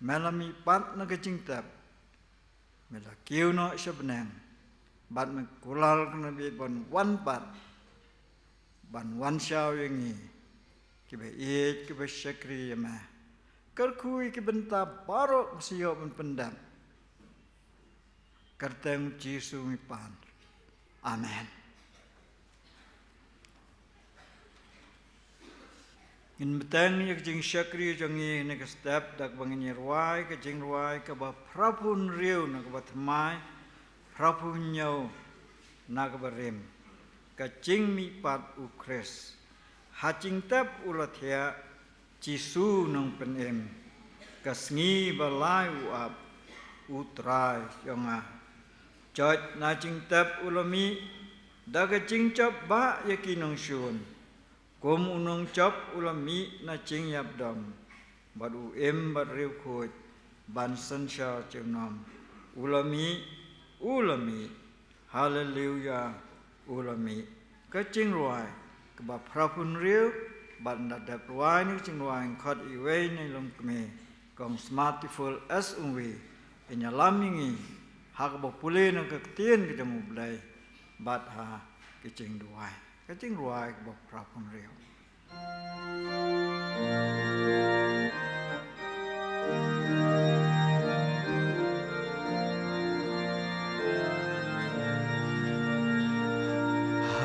melami pat na kecing tap mela kiu no sebenang bat me kulal kena bi ban wan pat ban wan syau yangi kibe iet kibe syakri ma Kyrkhu ki benta barok siyo ben pendam kerteng Yesus pan amen. In betang ni kejing syakri jangi ni ke step dak bangin ruai kejing ruai ke ba prapun riu na ke ba tmai prapun nyau na ke barim kejing mi pat ukres hacing tap ulathia Cisu nang penem kasngi balai uap utrai yonga jot na jing tap ulami da kejing chop ba yakinong syun Kum unong chop ulami na ching yap dom badu em bad riu khut ban san sha chimnom ulami hallelujah ulami ka ching ruai ka ba prapun riu ban da dap ruai ni ching ruai khot I wei nei lom kme kong smartiful as unwi inya lamingi ha ka ba pule na ka tien ka jamu Blei bat ha ka ching ruai Kacing ruai bok prapun riu.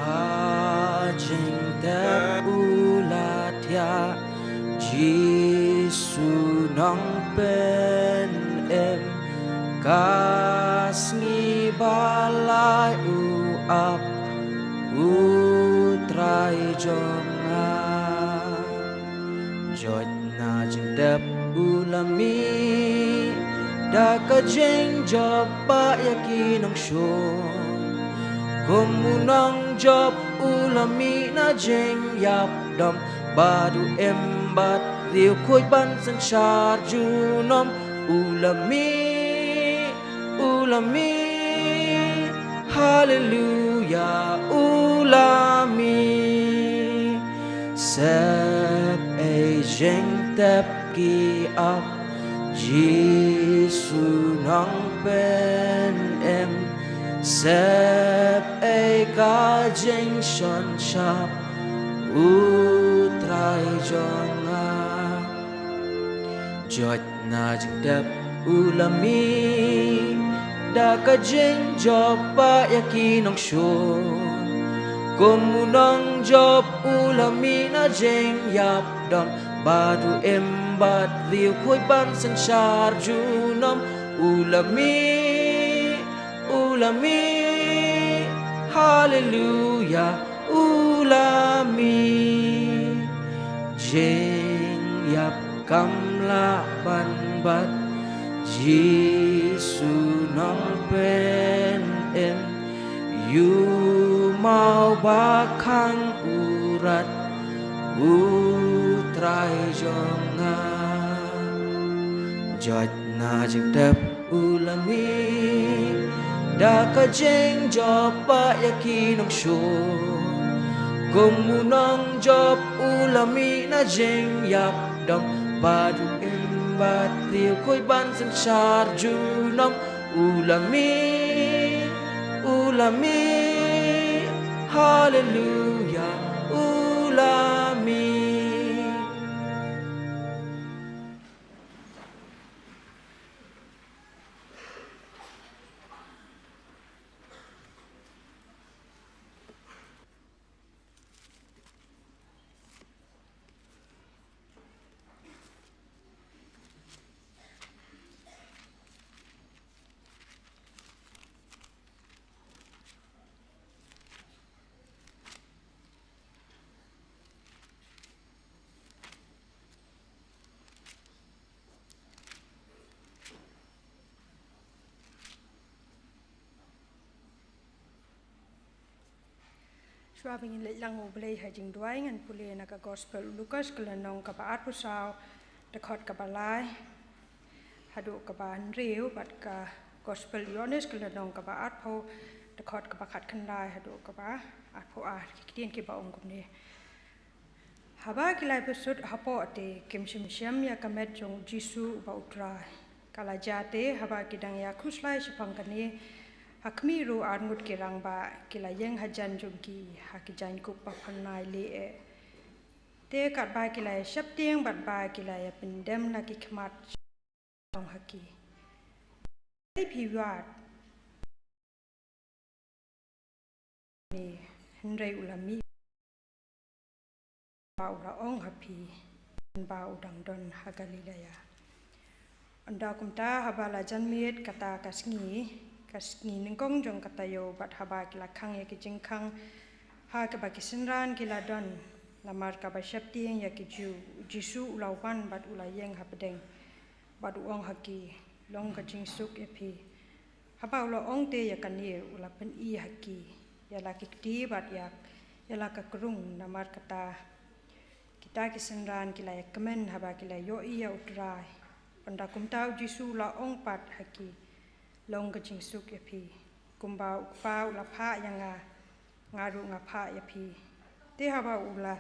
Hajing tep ulatia Jisu nong pen em kasngi balai uap Utrai jonga Jot na jing dep ulami Da ka jing job ba yakinong syun Kumunang job ulami na jing yap dom Badu embat riu kuy ban san syar junom Ulami Hallelujah ulami Sep ay jeng tep ki ap Jisu nang pen em Sep ay ka jeng shon shap Utrai jonga Jot na jeng tep ulami Da ka jing job pa yakinong syun Kumunang job ulami na jing yap dom Badu embat riu kuy ban san syar junom Ulami Hallelujah ulami Jing yap kamla ban bat Jisu nang pen em Yu mau bakang urat Utrai jonga Jot na jing tep ulami Da ka jing job pa yakinong syun Kumunang job ulami na jing yap dom Badu Bat riu kuy ban san syar junom ulami hallelujah ulami Swabing in lang Blei hajing duaing and puli na ka gospel Lucas kelanong ka paat pusaw dekot ka balai hadu ka ban riu bat ka gospel Yohanes kelanong ka paat po dekot ka pakat kendai hadu ka ba at po kidien ki ba ongkum ni Haba kilai pesut hapo te kem shim ya kamet jong Jisu ba utrai. Kala jate haba kidang ya khuslai shapangkani hakmi ru arngut kirang ba kila yeng hajan jongki hakijan kup pa phanai le e. Te kat ba kila shap tiang bat ba kila ya pendem na ki khmat tong haki. Ei piwat ni hendrai ulami ba ula ong hapi ba udang don hagalilaya. Anda kumta habala janmiet kata kasngi ningkong jong kata yo bat haba kila khang ya kijing khang ha ka ba kisenran kila don lamar ka ba shaptieng ya kiju Jisu ulaupan bat ulayeng hapedeng bat uong haki long ka jing suk epi haba ula ong te ya kanir ula pen I haki ya la kikti bat ya la ka kerung lamar kata kita kisenran kila ya kemen haba kila yo iya utrai Panda kumtau Jisu la ong pat haki long ka jing suk ya pi kumbau pau la pha yang ngaru nga pha ya pi te haba ula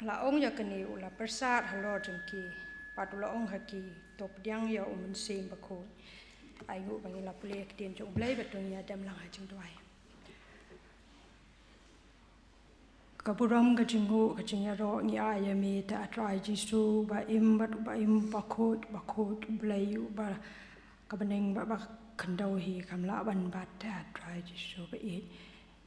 la ong ya kani ula persat halo jengki pat ula ong haki top diang ya sim bakho ai ngu bangi la pule kdien jong Blei betung ya dam lang ha jing dwai kaburam ka jingu ka jingaro ngi ayami ta atrai Jisu ba im bakho Blei ba kabeneng ba kandau hi kamla ban bat ta atrai Jisu ba I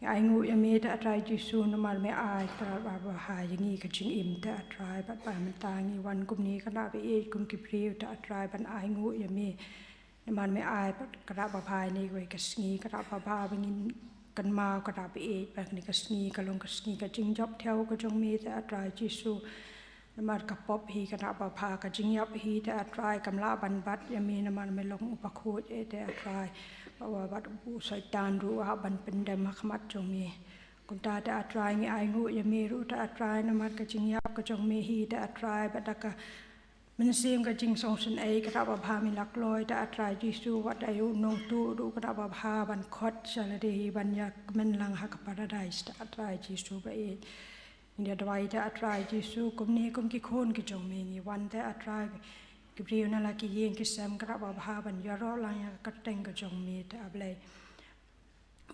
ai ngu yami ta atrai Jisu namal me ai tra ba ha yangi ka jing im ta atrai bat ba mentangi wan kumni kana ba I kum ki priu ta atrai ban ai ngu yami namal me ai bat kada ba phai ni we ka sngi kada ba bingin kan mau kada ba I ba ni ka sngi ka long ka sngi ka jing job theo ka jong mi ta atrai Jisu namal ka pop hi kada ba pha ka jing yap hi ta atrai kamla ban bat yami namal me long upakhut e ta atrai bawa bat bu saitan ru ha ban pendam khmat jong mi kunta ta atrai ngi ai ngu yami ru ta atrai namal ka jing yap ka jong mi hi ta atrai bataka mensim ka jing song sun ai kada ba pha mi lak loi ta atrai Jisu wat ayu nong tu ru kada ba pha ban khot salade ban yak men lang ha ka paradise ta atrai Jisu ba I India dwai ta atrai Jisu kum ki khon ki jong mi ngi wan ta atrai ki priu na la ki yeng ki sam kada ba pha ban ya ro lang ya ka teng ka jong mi ta Blei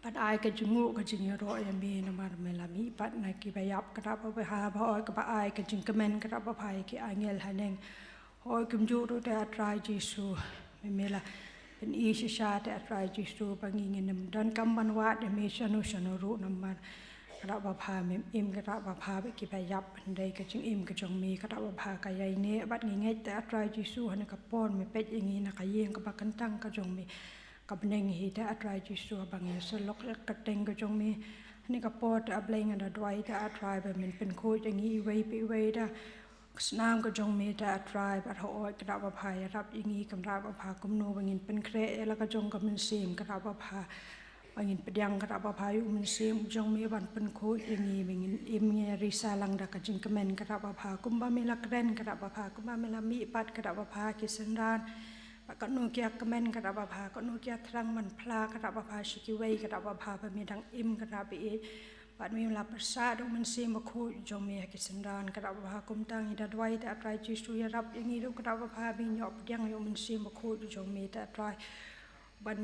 pat ai ka jingu ka jing ro ya mi na mar me la mi pat na ki ba yap kada ba ha ba ka ba ai ka jing kemen kada ba phai ki angel haneng hoi kum ju ru ta atrai Jisu me la pen I sha ta atrai Jisu ba ngi nem dan kam ban wa de me shanu ru nam mar kada ba pha mem im kada ba pha be ki ba yap dei ka jing im ka jong mi kada ba pha ka yai ne bat ngi ngai ta atrai Jisu han ka pon me pet ngi na ka yeng ka ba kan tang ka jong mi ka beneng hi ta atrai Jisu bang ya selok ka teng ka jong mi ni ka pot a Blei ngada dwai ta atrai ba min pen kho ngi wei pi wei da snam ka jong mi ta atrai ba ho kada ba pha ya rap ngi kam ra ba pha kum no bangin pen kre la ka jong ka min sim kada ba pha bangin pdiang kada ba pha yu min sim jong mi ban pen kho ngi bangin im nge risa lang da ka jing kemen kada ba pha kum ba mi la kren kada ba pha kum ba mi la mi pat kada ba pha ki senran ba ka no kya kemen kada ba pha ka no kya thrang man phla kada ba pha shiki wei kada ba pha ba mi dang im kada bi bat mi la persa do min sim ba kho jong mi ki senran kada ba pha kum tang ida dwai ta atrai Jisu ya rap ngi do kada ba pha bi nyop pdiang yo min sim ba kho jong mi ta atrai ban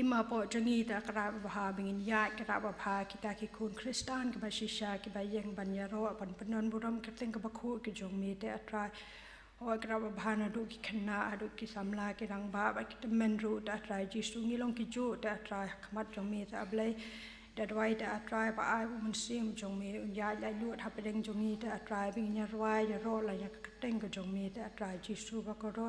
ima po jangi ta kada ba pha bingin ya kada ba pha kita ki khun Kristan ki ba shisha ki ba yeng ban ya ro ban penon buram ka teng ka ba kho ki jong mi ta atrai oi kada ba pha na do ki khna do ki samla ki rang ba ki men ru ta atrai Jisu ngi long ki ju ta atrai khmat jong mi ta Blei da dwai ta atrai ba ai mun sim jong mi ya la lut ha pedeng jong mi ta atrai bing nya rwai ya ro la ya ka teng ka jong mi ta atrai Jisu ba ko ro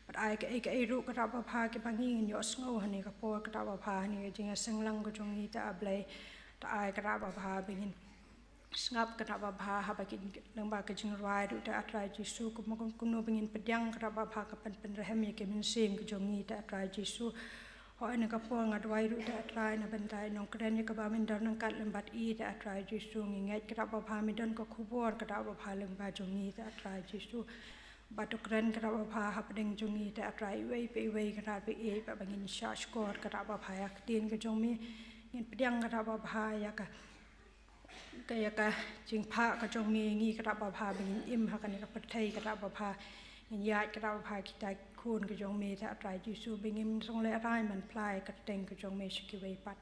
but ai ka ru ka ba pha ki bangi nyo sngo hani ka po ka ba pha ni jinga senglang ka jong mi ta Blei ta ai ka ba pha bingin ngap ka ba pha ha ba ki lyngba ka jing rwai ru ta atrai Jisu ku mo ku no bingin pdiang ka ba pha ka pen rehem ye ke min sim ka jong mi ta atrai Jisu hoi na ka po nga dwai ru ta atrai na bentai nong kren ye ka ba min don kat lembat I ta atrai Jisu ngi ngai ka ba pha mi don ko khubor ka ba pha lyngba jong mi ta atrai Jisu batu kren ka ba pha ha pedeng jong mi ta atrai wei pe wei ka ba e ba bangin sha skor ka ba pha ya tin ka jong mi ngin pdiang ka ba pha ya ka kaya ka jing pha ka jong mi ngi ka ba pha bingin im ha kan ka pathai ka ba pha ngin yaat ka ba pha kita khun ka jong mi ta trai jisu bingin song le rai man plai ka teng ka jong mi shiki wei pat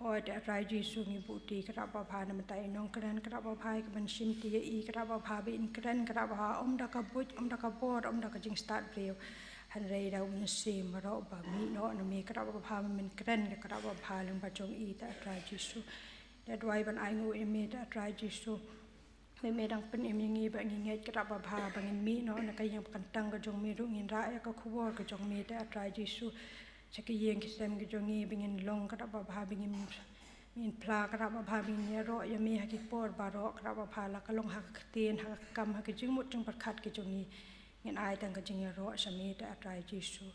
hoi ta trai jisu ngi buti ka ba pha na matai nong kran ka ba pha ka ban sim ti i ka ba pha bin kran ka ba om da ka but om da ka bor om da ka jing start reu han rei da un sim ro ba mi no na mi ka ba pha min kran ka ba pha lang ba jong i ta trai jisu that why ban ai ngu emi ta trai jisu me dang pen emi ngi ba ngi ngai ka ba pha ba ngi mi no na ka yang kan tang ka jong mi ru ngin ra ya ka khuwor ka jong mi ta trai jisu chaki yeng ki sem ki jong i bingin long ka ba pha bingin min pla ka ba pha bingin ro ya mi ha ki por ba ro ka ba pha la ka long ha ka tin ha kam ha ki jing mut jing pat khat ki jong i ngin ai tang ka jing ro sa mi ta trai jisu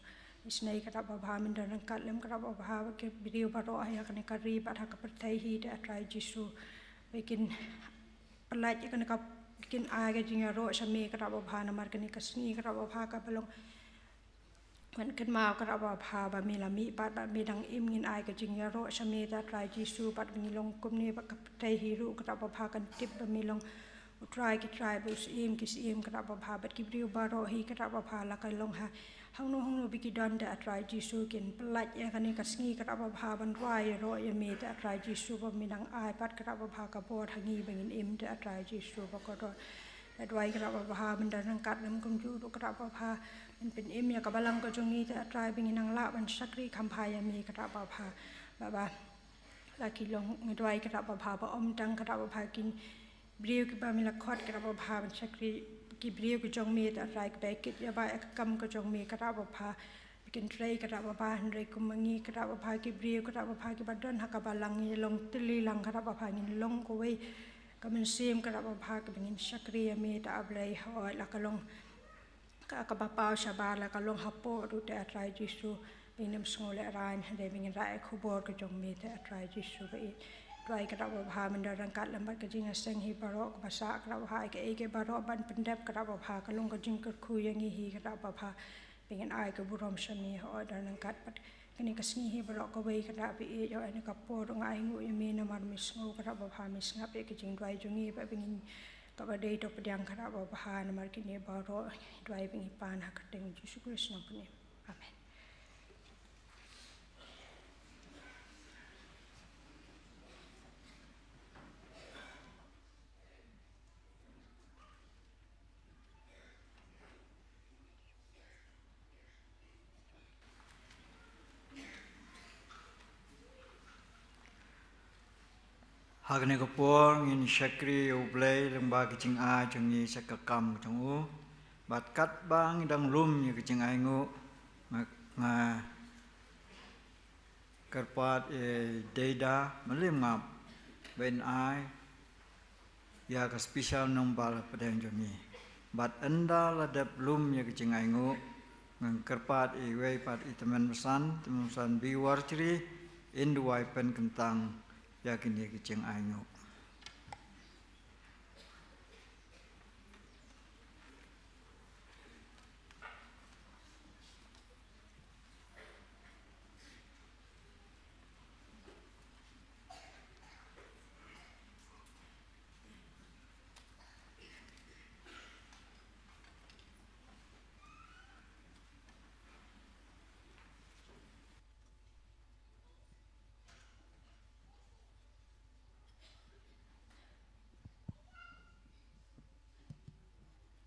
isnai ka ba pha min dan kat lem ka ba pha ke video ba ro ya ka ne ka ri ba ka pathai hi ta trai jisu bikin pelaj ka ne ka bikin ai ka jing ro sa mi ka ba pha na mar ka ne ka sni ka ba pha ka belongมันขึ้นมาก็เราพาบะมีละมีปัดบะมีดังอิมงินไอก็จริงยาโรชมีตาตรายจีซูปัดมีลงกุมนี้ปัดกับไทยฮีรุก็เราพากันติบบะมีลงตรายกิตรายบุษอิมกิสอิมก็เราพาบัดกิบริวบาโรฮีก็เราพาละกันลงหาห้องนู้บิกิดอนแต่ตรายจีซูกินปลัดอย่างนี้ก็สงีก็เราพาบันวายโรยมีแต่ตรายจีซูบะมีดังไอปัดก็เราพากระโปดทางนี้บะงินอิมแต่ตรายจีซูบะก็รอแต่ด้วยก็เราพาบันดันกัดน้ำกุมจูก็เราพามันเป็นอิมยากับบาลังก็จงนี้แต่ตรายเป็นนางละมันสักรีคำพายมีกระบาพาแบบว่าลากิลงไม่ด้วยกระบาพาบ่อมจังกระบาพากินบริวกิบามีละคอดกระบาพามันสักรีกิบริวก็จงมีแต่ตรายก็ได้กิจยาบายกรรมก็จงมีกระบาพากินไตรกระบาพาหันไรกุมงี้กระบาพากิบริวกระบาพากิบัดดอนหักบาลังงี้ลงติลีลังกระบาพางี้ลงก็ไว้ก็มันเสียมกระบาพาก็เป็นสักรีมีแต่อับเลยหอยแล้วก็ลงก็บาปาวชาบาแล้วก็ลงฮับโปดูแต่ตรายจิสูเป็นน้ำสงและรายเดี๋ยวเป็นรายคู่บอร์ก็จงมีแต่ตรายจิสูไปรายกระบาพามันเดินกัดลำบากก็จิงเสียงฮีบาร์กภาษากระบาพาก็เอกบาร์บันเป็นเด็บกระบาพาก็ลงก็จิงกดคุยอย่างนี้ฮีกระบาพาเป็นไอ้ก็บุรมชมีหอยเดินกัดปัดก็นี่ก็สิงฮีบาร์ก็ไปกระบาไปเอกอันนี้ก็ปวดงายงูยมีน้ำมันมิสงกระบาพามิสงับเอกจิงรายจงนี้ไปเป็นกับเดย์ตปdiang kara bahan namar kini baru driving ipan hak teng Yesus Kristus namanya. Amin. Hakne kapor ngin syakri Blei lyngba kicing a jongi sakakam jongu bat kat bang dang rum ni kicing ai ngu nga karpat deida melim ngap ben ai ya ka special nombal padang jongi bat enda ladap lum ni kicing ai ngu ngang karpat wei pat teman pesan biwar ciri induai pen kentang yakin dia kecing ayu.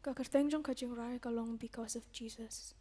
Kakarteng jong kajing rai kalong because of Jesus.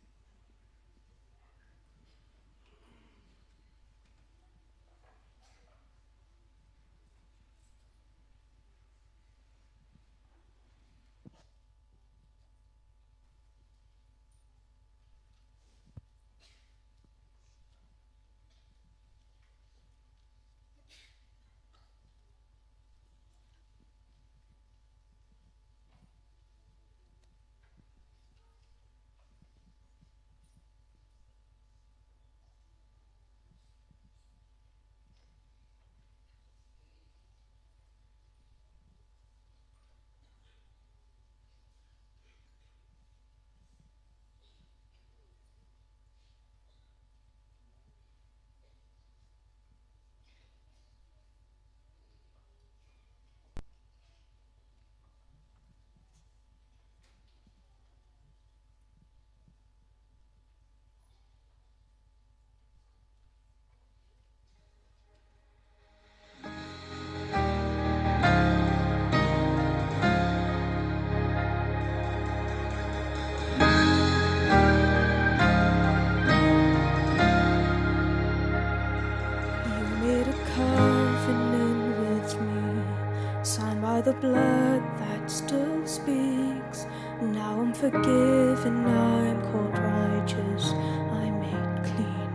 blood that still speaks. Now I'm forgiven, I'm called righteous, I'm made clean.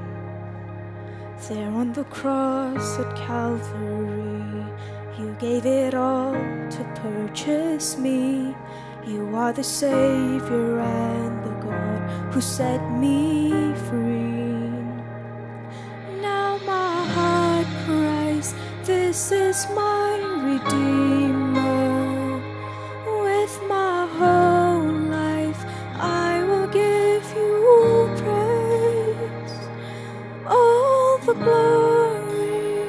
There on the cross at Calvary, you gave it all to purchase me. You are the Savior and the God who set me free. Now my heart cries, this is my Redeemer. With my whole life I will give you praise. All the glory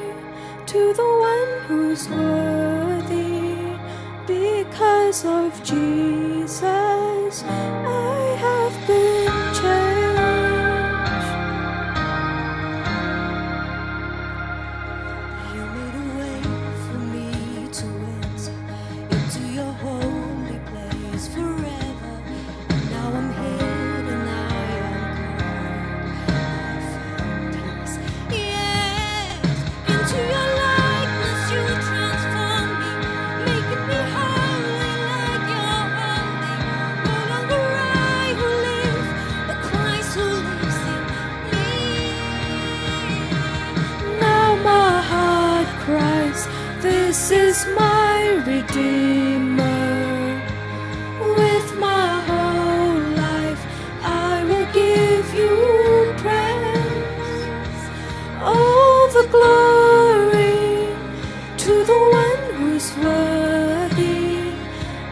to the one who's worthy. Because of Jesus, I have been changed. You made a way for me to enter into your holy place forever. And now I'm hid and I am covered. I found peace. Yes, into your likeness you transform me, making me holy like you're holy. No longer I who live, but Christ who lives in me. Now my heart cries, this is my Redeemer. With my whole life I will give you praise. All the glory to the one who's worthy.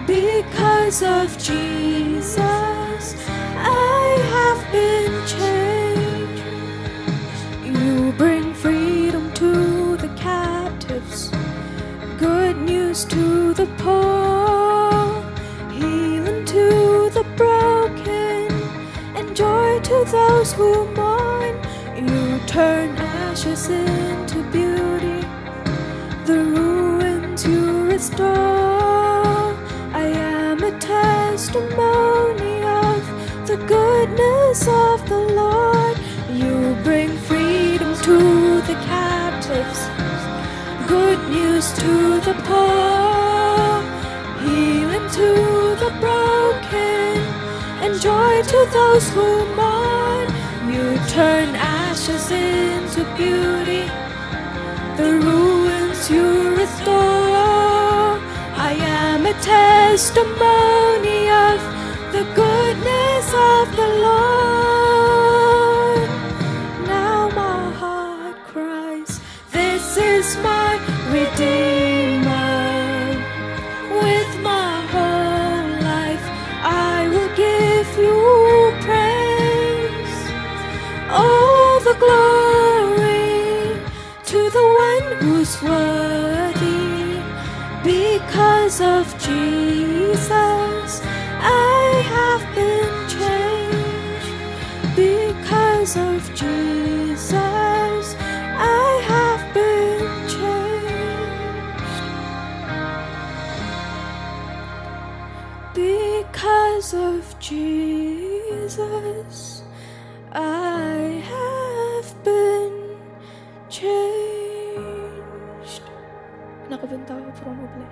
Because of Jesus, I have been changed. You bring freedom to the captives, good news to the poor, healing to the broken, and joy to those who mourn. You turn ashes into beauty, the ruins you restore. I am a testimony of the goodness of the Lord. You bring freedom to the captives, good news to the poor, healing to the broken, and joy to those who mourn. You turn ashes into beauty, the ruins you restore. I am a testimony of the goodness of the Lord. Now my heart cries, this is my Redeemer. With my whole life I will give you praise. All the glory to the one who's worthy. Because of Jesus, I have been changed. Because of Jesus, I have been changed. Because of Jesus, I have been changed. Nakabenta from Blei.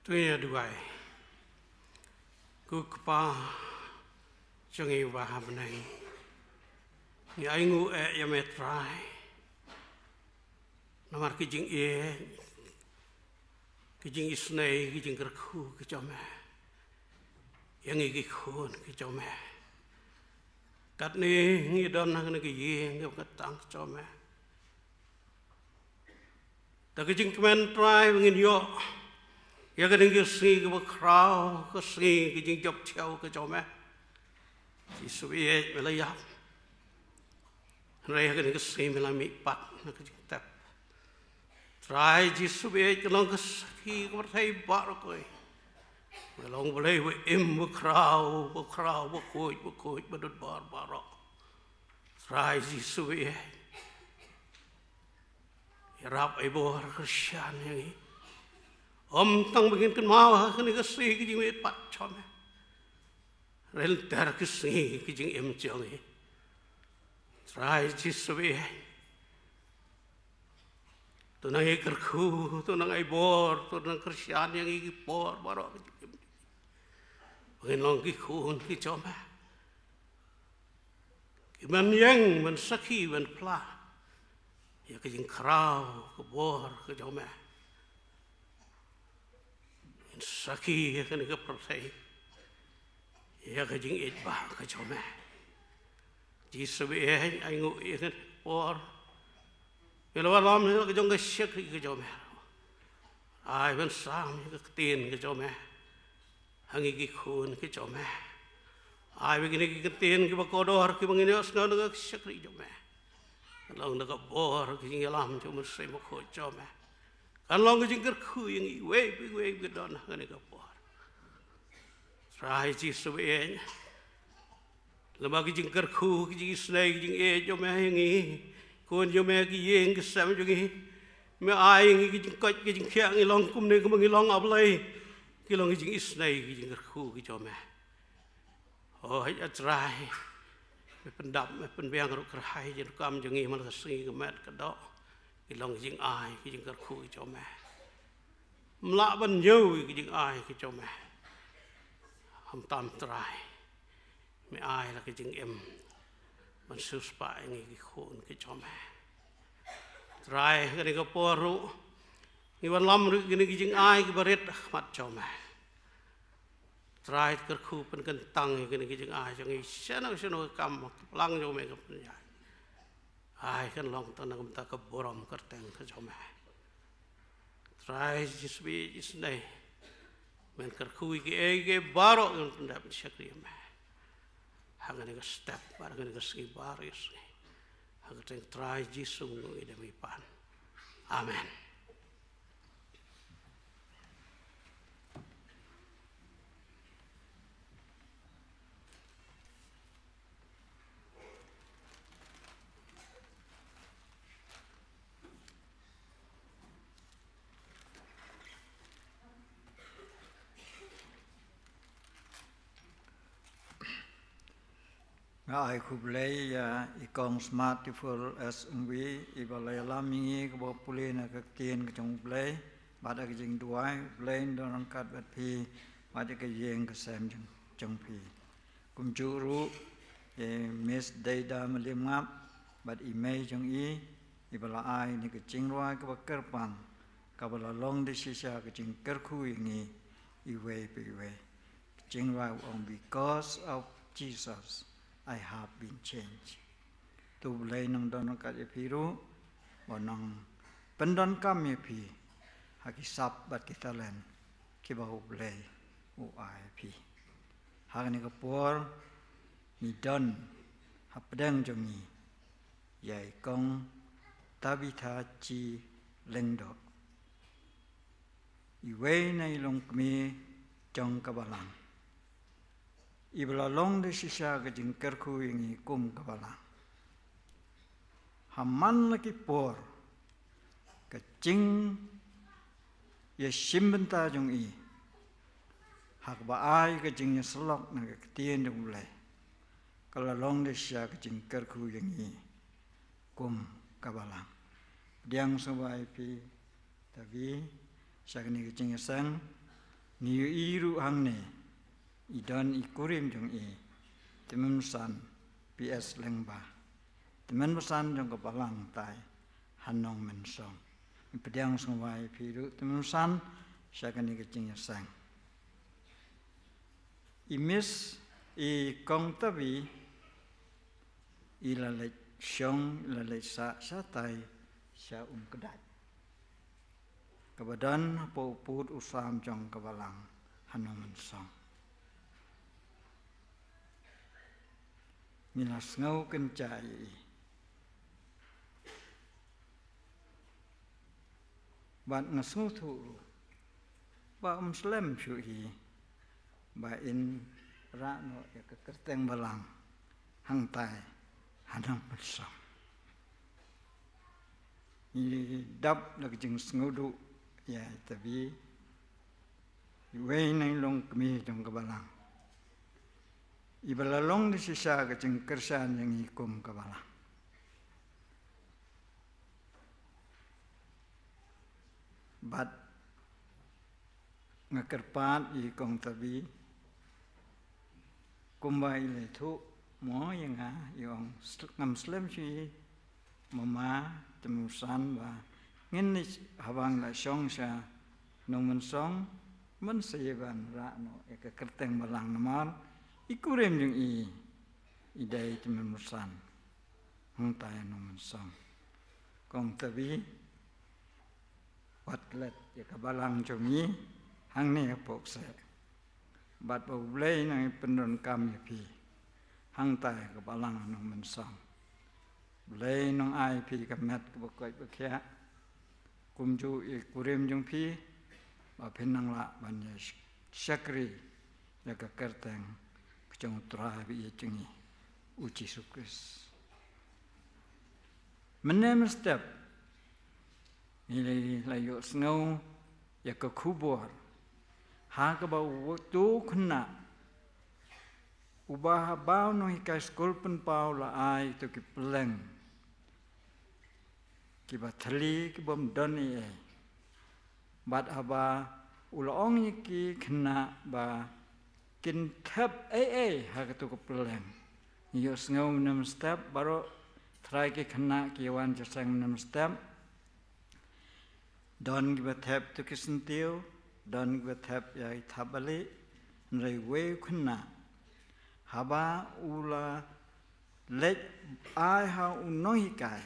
Tuya duai, kukpa jingiamane menai, ni aingu yametrai, namar kijing kijing isnei kijing Kyrkhu kijame, yang iki khun ki cho mẹ cắt ni nghi đón năng cái gì cái tăng cho mẹ ta cái chính men trai ngin yo ya cái cái si cái crowd cái si cái chính chọc treo cái cho mẹ chỉ suy mẹ lấy yap rồi cái si mẹ làm bị bắt nó cái chính tập trai chỉ suy cái lòng cái si cái thấy bắt rồi coi mẹ lòng Blei với im với crowd với khôi đốt bar rồi trai chỉ suy rap ai bor Christian yang tang begin kan mau kan cái si cái jing pat cho mẹ rel ter cái si cái jing em chong ấy try chỉ suy tu nang ai Kyrkhu tu nang ai bor tu nang Christian yang cái bor baro begin long cái khun cái cho mẹ cái man yang man sakhi man pla ya cái jing crowd cái bor cái cho mẹ sakhi cái này cái protei ya cái jing ít ba cái cho mẹ chỉ sợ bị anh ngồi cái bor cái lo làm nữa cái trong cái shit cái cho mẹ ai vẫn sang cái tiền cái cho mẹ hàng cái khôn cái cho mẹ ai biết cái tiền cái bạc đô cái bằng nó cái shit cái cho mẹ lòng nó có bor cái gì làm cho mình xây một khối cho mẹ kan long cái Kyrkhu yang iwe cái đó cái này cái bor trai chỉ số ấy là mà cái Kyrkhu cái gì snake cái gì cho mẹ yang ý con cho mẹ cái gì cái xem cho cái mẹ ai cái coi cái khẹng cái long cung này cái bằng cái long áp Blei cái long cái snake cái Kyrkhu cái cho mẹ ôi traiเป็นดับเป็นเบียงรุกระหายจนกำจังงี้มันก็ซีก็แม่ก็ดอกกินลองยิงอายกินยิงกระคุยเจ้าแม่มละบันยูกินยิงอายกินเจ้าแม่ทำตามตรายไม่อายแล้วกินยิงมันซื้อสปายงี้กินโคนกินเจ้าแม่ตรายก็นี่ก็ปวดรู้นี่วันล้ำรึกินยิงอายกินบริษมัดเจ้าแม่ตรายKyrkhuเป็นกันตังกันนี่จึงอายจังไงเช่นนั้นกำลังโยมเองกับปัญญาอายกันลองตอนนั้นก็ตะกับบรมกัดแต่งกับโยมตรายจิสบีจิสเนยเหมือนKyrkhuอีกเองบารอกกันแบบเช็คเรียมหางกันนี่ก็สเต็ปบารกันนี่ก็สกีบาริสหางกันตรายจิสุงนุยเดมีปานอาเมนai khu Blei ikong smart for sngewbha ibalai lamingi ke bopule na ke kien ke jong Blei bada ke jing duai Blei dorang kat bat pi bada ke yeng ke sem jong pi kum juru mes data malim ngap bat email jong ibala ai ni ke jing ruai ke bakar pang ka bala long de shisha ke jing Kyrkhu ngi iwe pe jing ruai on because of Jesus I have been changed. Tu Blei nang don kat piru, bonang pendon kami pi, hakisap bat kita len, kibahu Blei uai pi. Hak ni kapur, ni don, hapdeng jongi, yai kong tabitha chi lengdo. Iwe na ilong kami jong kabalang. Ibala long de shisha ke jing Kyrkhu ingi kum kabalang. Haman laki por ke jing ye shimbenta jong i. Hak ba ai ke jing ye selok na ke tien jong Blei. Kala long de shisha ke jing Kyrkhu ingi kum kabalang. Diang sobai pi tabi syakni ke jing ye sang niu iru hang ne. Idon ikurim jong temen san PS lyngba temen pesan jong kepalang tai hanong mensong pdiang sngewbha piru temen san syakani kecing sang imis i kong tabi i lalai syong lalai sa tai sya kedat kebadan puput usam jong kebalang hanuman song milas ngau kencai bat ngasngu thu ba Muslim syuhi ba in rano ya kekerteng balang hang tai hanam bersam ni dap nak jeng sengudu ya tapi wei nang long kemi jong kebalang ibalalong di sisa ke jeng kersan yang ikum kebalang bat ngakerpat i kong tabi kumbai le thu mo yang yong ngam slem chi mama temusan ba ngin ni habang la song sha nong song men seban ra no e ka kerteng balang namar ikurem jung i idai temusan hang tai nong song kong tabi watlet ya ka balang jomi hang ni Pohkseh bat bau Blei nang pendon kami pi hang tai ka balang nong mensong Blei nong ai pi ka met ka bokoi bekhia kumju i kurem jong pi ba penang la ban ya syakri ya ka kerteng kejong tra bi jengi uji sukris menem step ini layu snow ya ka kubur ha ka bau tu kena ubah bau no hikai skol pen pau la ai tu ki pleng ki ba thali ki bom doni e bat aba ulong ki kena ba kin thap ha ka tu ki pleng yo snow nam step baro try ki kena ki wan jasang nam step don giba thap tu kisentiu don giba thap ya thabali nrei we khuna haba ula let ai ha unoi kai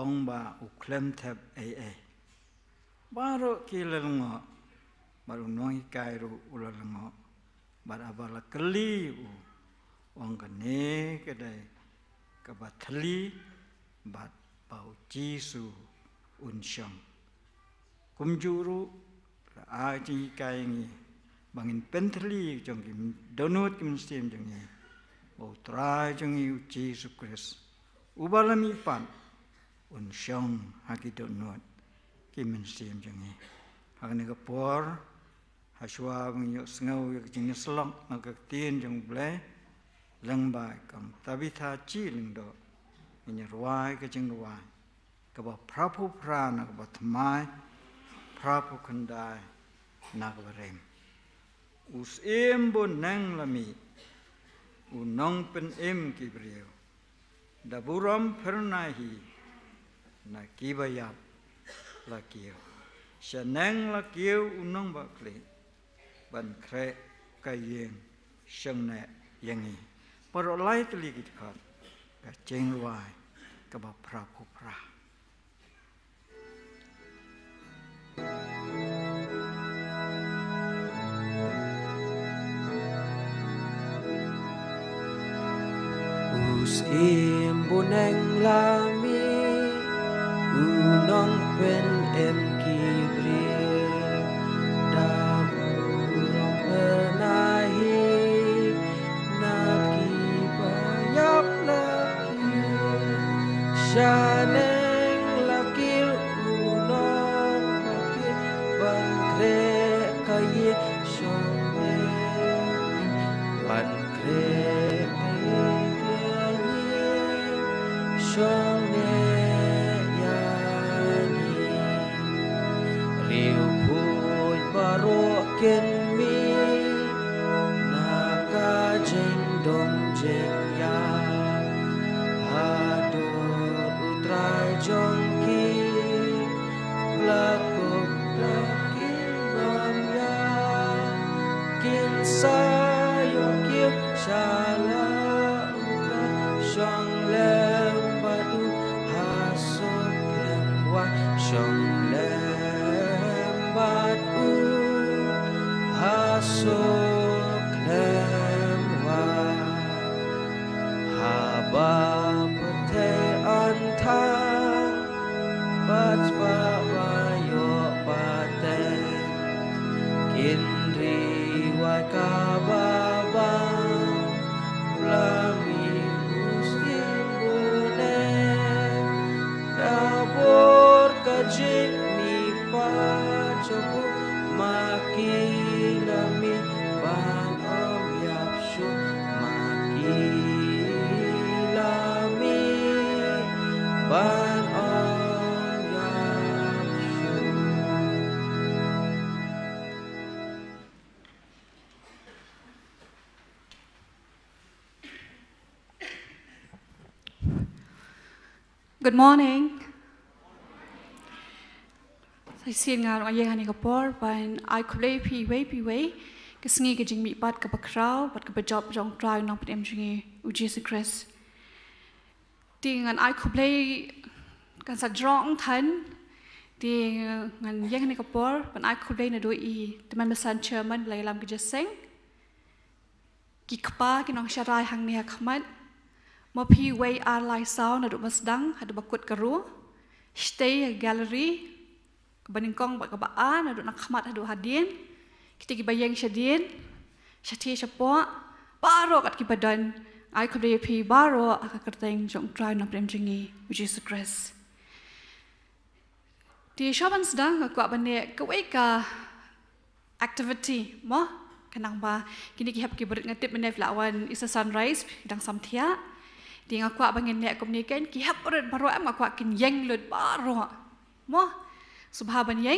ong ba u klem thap baro kilelngo baru noi kai ru ula lengo bar abala keli u ong kane kedai ka bathli bat bau jisu unsyang kumjuru aji kaingi bangin pentli jong kim donut kim stem jong ni bau tra jong uji sukres ubalami pan unsyang haki donut kim stem jong ni hakne ka por haswa bang sngau yak jing slong nak tin jong Blei lyngba kam tabitha chi lingdo ni rwai ka jing rwai ka ba prapu prana ka ba thmai prapu khandai na ka rem us em bon nang lami u nong pen em ki brio da buram pernai na ki ba yap la kiu shanang la kiu u nong ba kle ban kre ka yeng shang na yangi paro lai tli ki khat ka cheng wai ka ba prapu pra us imbuneng lami unong pen em kibri damurong penahi nakibayap laki shaneng laki unong laki bangkre kaye shone bangkre shone yani riu khuy baro ken mi naka jeng dong jeng ya hadot utrai jong ki lakuk laki bam ya kin sa Jong lembat hasuk lemwa haba perte antang batwa wayo paten kindri wai kababang ulami muslim bune dabur kajik mi pacobu makinami ban om yapshu makilami ban om yapshu. Good morning. Saya siang ngar ayah ni kapor, pan I kulai pi wei, kesengi ke jing mi pat ke bakrau, pat ke bejap jong trai nang pat jingi uji sekres. Dengan I kulai kan sadrong tan, dengan ayah ni kapor, pan I kulai na doi teman besan chairman Blei lam kerja seng, kikpa kinong syarai hang ni hakmat. Mo pi wei ar lai sao na duk masdang hadu bakut karu stay gallery kebaningkong bak kebaan na duk nak khmat hadu hadin kita ki bayang syadin syati syapo baro kat ki badan ai khabde pi baro aka kerteng jong try na prem jingi which is stress di shaban sedang aku bane ke wei ka activity mo kanang ba kini ki hab ki berit ngatip bane lawan is a sunrise dang samthia di aku bangin nek komunikan ki hab berit baro am aku kin yang lut baro mo subha ban yang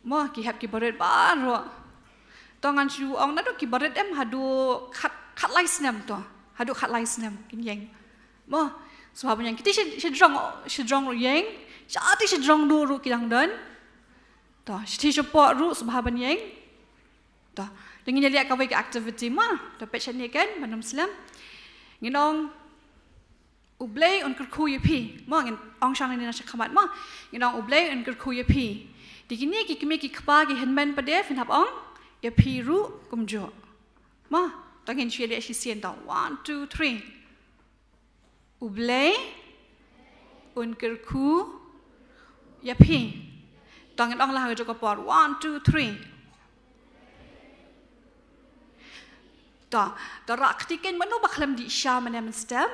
mo ki hab ki berit baro tongan chu ong na do ki berit am hadu khat lais nam to hadu khat lais nam kin yang mo subha ban yang kiti shidrong yang chati shidrong du ru ki dang dan to shti support ru subha ban yang to dengan jadi akawai ke activity ma to pechan ni kan manam Islam nginong Blei un Kyrkhu yapi ma ngin ong shang ni na shakamat ma nginong Blei un Kyrkhu yapi dikini ki kimi ki khpa ki henman pade fin hap ong yapi ru kumjo ma tangin shia de shi sien ta 1 2 3 Blei un Kyrkhu yapi tangin ong lah jo ko por 1 2 3 ta rak tiken manu baklam di isya mana menstem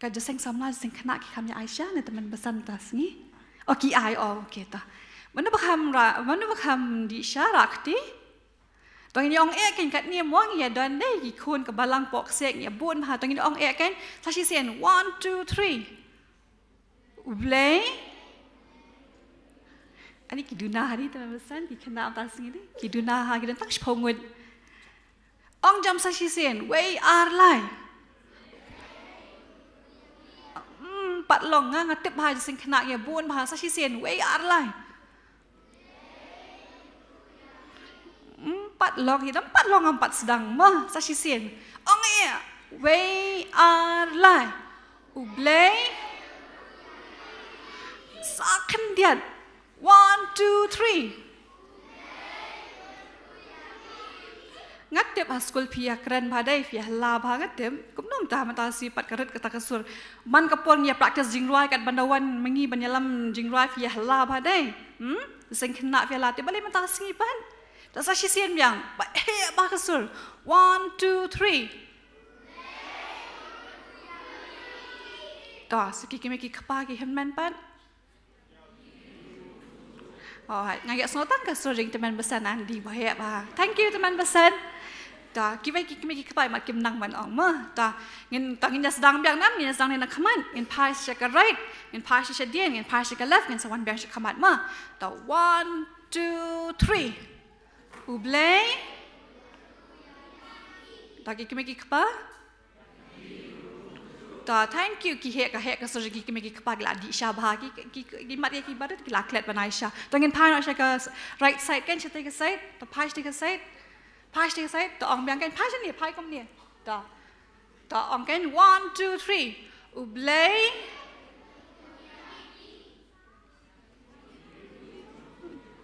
ka jaseng samla sing kena ki kami Aisyah na teman besan tas ni oki ai okey ta manu bakham di isya rakti tong ni ong ken kat ni muang ya dan dei ki kun ke Balang Presbyterian ya bun ha tong ni ong ken sashi sen 1 2 3 Blei ani ki duna hari teman besan ki kena tas ni ki duna ha ki dan tak shpongud ong jam sashi sen wei ar lai pat long nga ngatip ha sing kena ya bun ha sashi sen wei ar lai pat long hi dam pat long am pat sedang ma sashi sen ong wei ar lai Blei sakan diat 1 2 3 ngatip haskul pia keren badai pia la ba ngatip kumnom ta mata sipat karet kata kasur man kapon ya praktis jingruai kat bandawan mengi banyalam jingruai pia la badai sing kena pia la te balik mata sipan ta sa sien yang ba he ba kasur 1 2 3 ta sikiki meki kapa ki henman pan oh ngagak snotang kasur jing teman besan andi bahaya ba thank you teman besan ta kiwai ki kimi ki pai mat kim nang man ong ma ta ngin tangin jas dang biang nam ngin dang ne na khaman in pai shaka right in pai shaka dien in pai shaka left ngin sawan biang shaka mat ma ta 1 2 3 Blei ta ki kimi ki pa ta thank you ki he ka so ki kimi ki pa la di sha bha ki mat ki badat ki la klet banai sha tangin pai na shaka right side kan shate ka side ta pai shate ka side pai shate ka side ta ong biang kan pai shani pai kom ni ta ong kan 1 2 3 Blei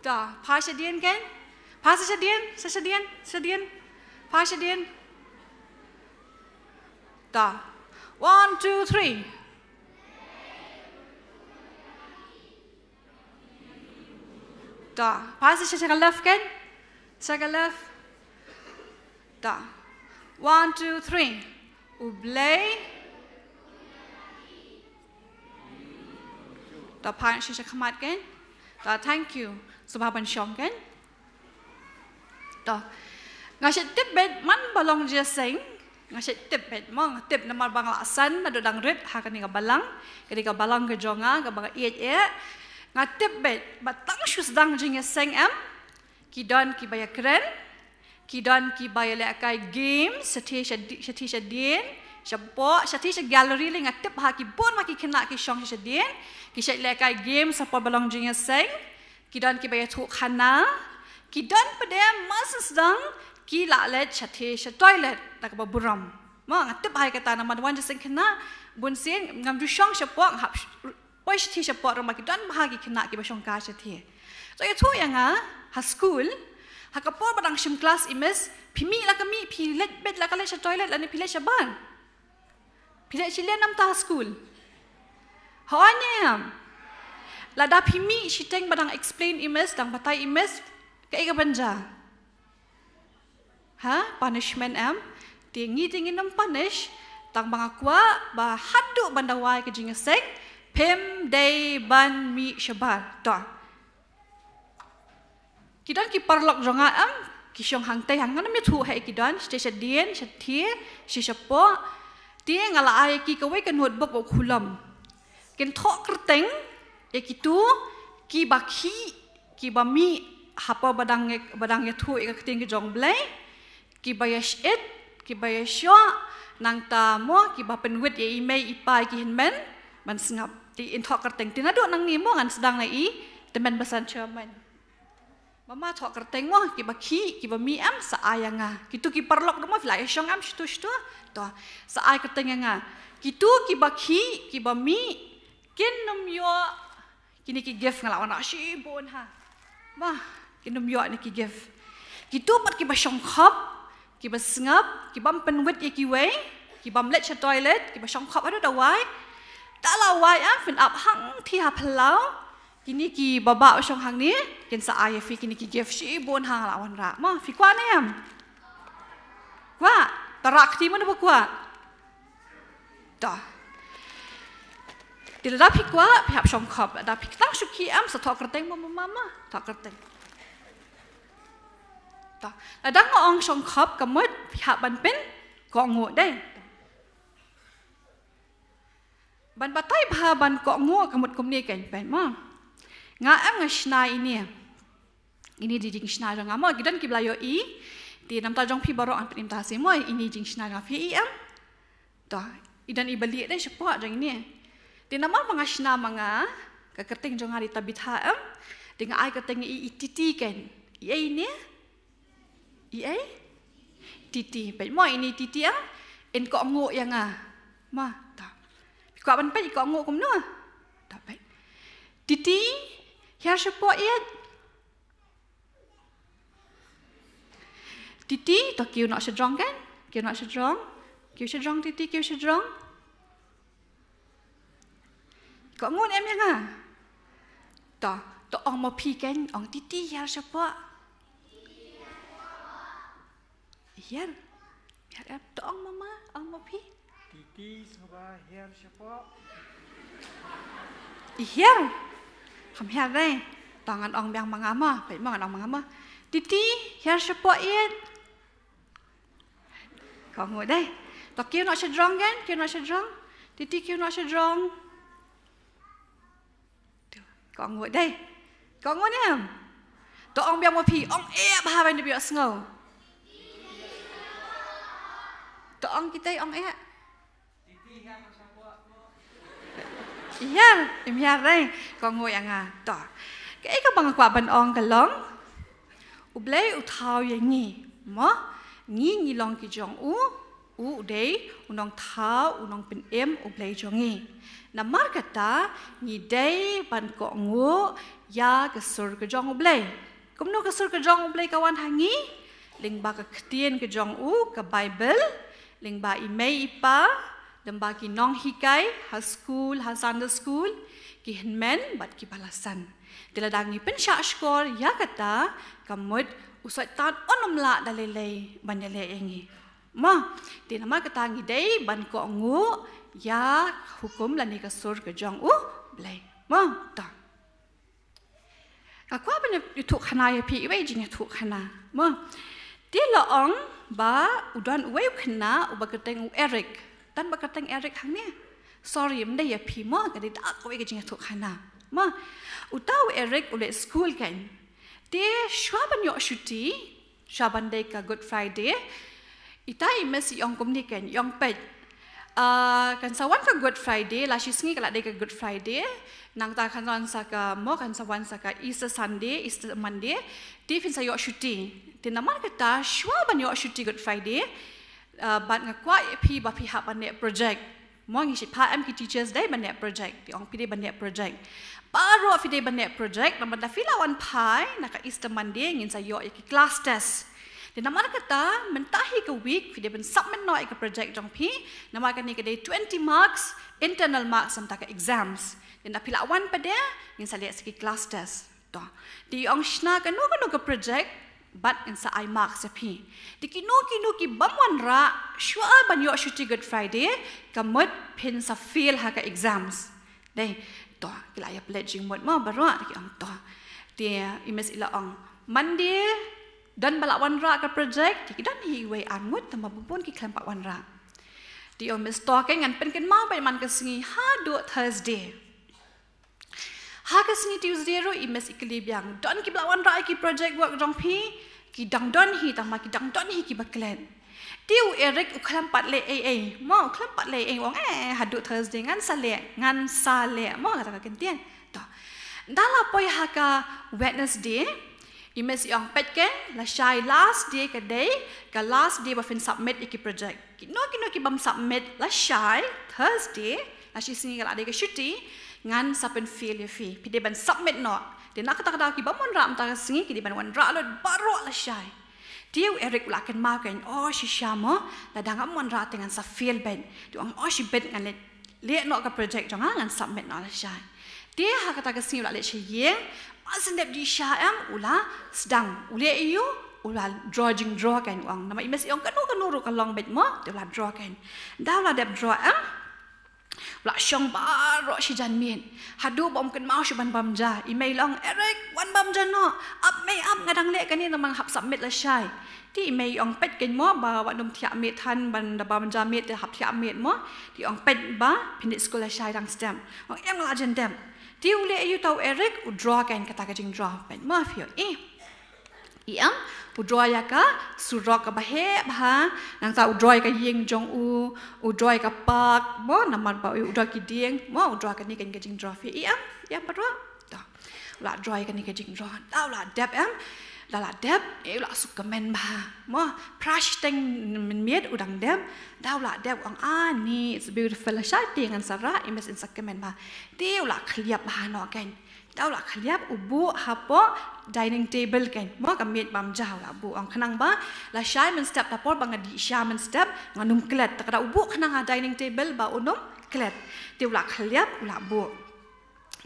Da, Pasadian kan? Pasadian. Pasadian. Da. 1, 2, 3. Da. Pasadian left kan? Second left. Da. 1, 2, 3. Blei. Da Pasadian khamat kan? Da, thank you. Subhaban Shong kan? Da. Ngasih tip bed man balong je sing. Ngasih tip bed mong tip namar bang lasan ado dang rit ha kani ka balang. Kani ka balang ke jonga ka bang ngatip bed batang shus dang jing sing am. Kidan ki baya keren. Kidan ki baya lekai game seti shadien. Syapo syati gallery le ngatip ha ki bon ma ki kena ki shong shadien. Ki syat lekai game sapa balong jing sing. Kidan ki baya thuk khana. Kidan pada masa sedang ki lalet syati toilet tak buram. Ma ngatip hai kata nama wan jeng kena bun sen ngam du shong syapok hap poi syati syapok rumah kidan bahagi kena ki basong ka syati. So itu yang ha school ha kapor badang shim kelas imes pimi la kami pilet bed la kala syat toilet la ni pilet syaban. Pilet chilen nam ta school. Hanya lada pimi syiteng badang explain imes dang batai imes ke banja. Ha punishment am tinggi nam punish tang bangakwa ba hadu bandawai ke jingesek pem day ban mi syabar to. Kidan ki parlok jonga am ki syong hang tei hang nam thu hai kidan station dien shathie shishapo tie ngala ai ki kawai kan notebook bo khulam ken thok kerteng e kitu ki bakhi ki bami hapa badang ya thu e keting ke jong Blei ki bayash it ki bayasho nang ta mo ki ba penwit ye email ipai ki hinmen man sngap ti inthok kerteng tinado nang ni mo ngan sedang nai temen basan chairman mama thok kerteng mo ki bakhi ki ba mi am sa ayanga kitu ki parlok mo flai shong am shtu to sa ay kerteng nga kitu ki bakhi ki ba mi kin num yo kini ki gift ngalawan ashi bon ha ba kinum yo ni ki gift kitu pat ki ba shong khop ki ba sngap ki bam penwit ye ki wei ki bam let cha toilet ki ba shong khop ado da wai ta la wai a fin up hang thi ha phalau kini ki baba shong hang ni ken sa ai fi kini ki gift shi bon hang la wan ra ma fi kwa nem kwa tarak ti man ba kwa ta Tidak dapat kuat pihak shongkop, dapat kita syuki am setok kerteng mama tak kerteng. Tak, ada ngong shongkop kemud pihak ban pen kok ngut deh. Ban batai bah ban kok ngut kemud kumni kan pen ma. Nga am ngasna ini di jing sna jang amo gidan ki blayo i di nam ta jong pi baro an pin ta se mo ini jing sna ga fi am. Tak, idan ibali deh sepak jang ini. Di nama mengasna manga kekerting jong hari tabit haam dengan ai keteng i titi kan i ini i titi pai mo ini titi ang en ko ngok yang ma ta ko ban pai ko ngok kum no ta pai titi ya sepo iat titi to kiu nak sedrong kan kiu nak sedrong titi kiu sedrong kok ngun em yang to ong mo pi kan ong titi ya siapa iya ya to ong mama ong mo pi titi siapa ya siapa iya ham ya deh tangan ong biang mangama pai mangan ong mangama titi ya siapa iet kok ngun deh to kiu nak sedrong kan kiu nak sedrong titi kiu nak sedrong Kau ngut deh, kau ngut ni am. To ong biang mo pi, ong bah ban biak sngau. To ong kita ong Iya, imyar deh, kau ngut yang to. Cái cái bằng quả ban ong kalong. U Blei u thao yang ni, mo ni long ki jong u. Udai unong thau unong pen Blei jongi. Namar kata ngidai ban ko ngu ya kesur ke jong Blei. Kumno kesur ke jong Blei kawan hangi lyngba ke ketien ke jong ke Bible lyngba imei ipa lyngba ki nong hikai ha school ha Sunday school ki henmen bat ki balasan. Diladangi pen syak skor ya kata kamut usai tan onomla dalelei banyale engi. Ma, di nama kata ngidai ban ko ngu ya hukum lani kasur ke jong Blei. Ma, ta. Aku apa ni tu khana ya pi iwe jini tu khana. Ma, dia laong ba udan uwe khana uba keteng Eric. Dan ba keteng Eric hang ni. Sorry, mende ya pi ma kadi tak uwe jini tu khana. Ma, utau Eric ule school kan. Dia swaban yo shuti, swaban day ka Good Friday. Itai mesti yang komunikan, yang pet. Kan sawan ka Good Friday, lah sisngi kalau deka Good Friday, nang ta kan sawan saka mo kan sawan saka Easter Sunday, Easter Monday, di fin sa yok syuting. Di namar kata shwa ban yok syuting Good Friday, bat ngakwa pi ba pi hap banek project. Mo ngi pa am ki teachers day banek project, di ong pi day banek project. Baru fi day banek project, naman da filawan pai naka Easter Monday ngin sa yok ki class test. Di nama kata mentahi ke week dia ben submit no ke project jong pi nama kan ni ke 20 marks internal marks sampai ke exams dan dah pila wan pada ngin sa lihat segi class test to di ong shna kan no ke project but in sa I marks pi di kino ki bamwan ra shwa ban yo shuti Good Friday kamut pin sa fail ha ke exams dai to kila ya pledging mod ma baru ki ong to dia imes ila ong Monday dan balak wanra ke project, dan hiway angut tambah bubun ki kelampak wanra. Di omis talking and penken mau bay man kesengi ha do Thursday. Ha kesengi Tuesday ro imes ikelibiang. Dan ki balak wanra ki project work jong pi ki dang don hi tambah ki dang don hi ki baklen. Tiu Eric kelampak le mau kelampak le wong ha do Thursday ngan sale mau kata kentian. To. Dala poi ha ka Wednesday imes yang pet kan la shy last day ke day ka last day ba fin submit iki project kino ki bam submit la shy Thursday la shi singi kala day ke shuti ngan sapen fail ya fi pi de ban submit no de nak kata ki bam mon ram ta singi ki de ban wan ra lo baro la shy Tiu Eric ula kan mau kan shi shamo la dangam mon ra dengan sa fail ben tu shi bet ngan le no ka project jong ngan submit no la shy dia ha kata ke singi ula le shi yeng Asendep di syam ula sedang ule iyo ula draw kan uang nama imes iong kanu ru kalong bet mo de ula draw kan dah ula dep draw ula syong baro si janmin hadu bom kan mau si ban bamja email long Eric wan bamja no up ngadang le kan ni namang hap submit la syai ti email ong pet kan mo ba wadum tiak met han ban da bamja met de hap tiak met mo ti ong pet ba pindik sekolah syai dang stem ong yang la jendem Dia ule ayu tahu Eric draw kan kata kajing draw pen maaf yo iam draw ya ka surok ka bahe bah nang ta draw ka yeng jong draw ka pak mo naman pa draw ki dieng mo draw ka ni kan kajing draw fi iam padwa ta la draw ka ni kajing draw ta la dep la dep la suka men bah mo prash teng miet udang dep dah la dep ang ni it's beautiful la shati ngan sara imes in sakmen bah dia la khliap bah no kan dah la khliap ubu hapo dining table kan mo ka miet bam jaw la bu ang khanang ba la shai men step tapor bang di shaman step nganum klet takada ubu khanang dining table ba unum klet dia la khliap la bu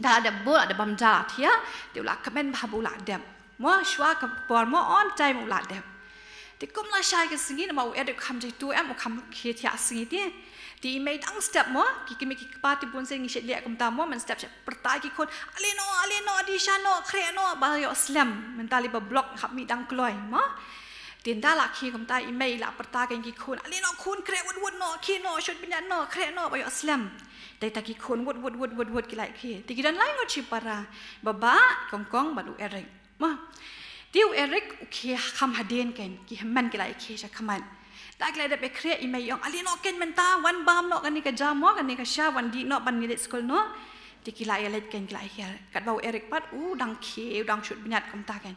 dah ada bu ada bam jaw thia dia la kamen bah bu la dep mo shwa ka por mo on time ula dep ti kum la shai ka singi na mau eduk kham jai tu am kham khe thia singi ti ti mai dang step mo ki kimi ki party pun se ngi shet le kum ta mo man step pertai ki khon alino di shano khre no ba yo slam mentali ba block khap mi dang kloi mo tin da la khi kum ta i mai la pertai ki khon alino khun khre wud no ki no shot bin no khre no ba yo slam dai ta ki khon wud ki lai khi ti ki dan lai ngo chi para baba kongkong ba du Eric ma Tiu Eric uki kham haden kan ki man kila ki sha khaman tak la da be kre imei yong alino ken menta wan bam no kan ni ka jamo kan ni ka sha wan di no ban ni school no ti kila ya let kan kila hier kat bau Eric pat dang ki dang shoot binyat kam ta kan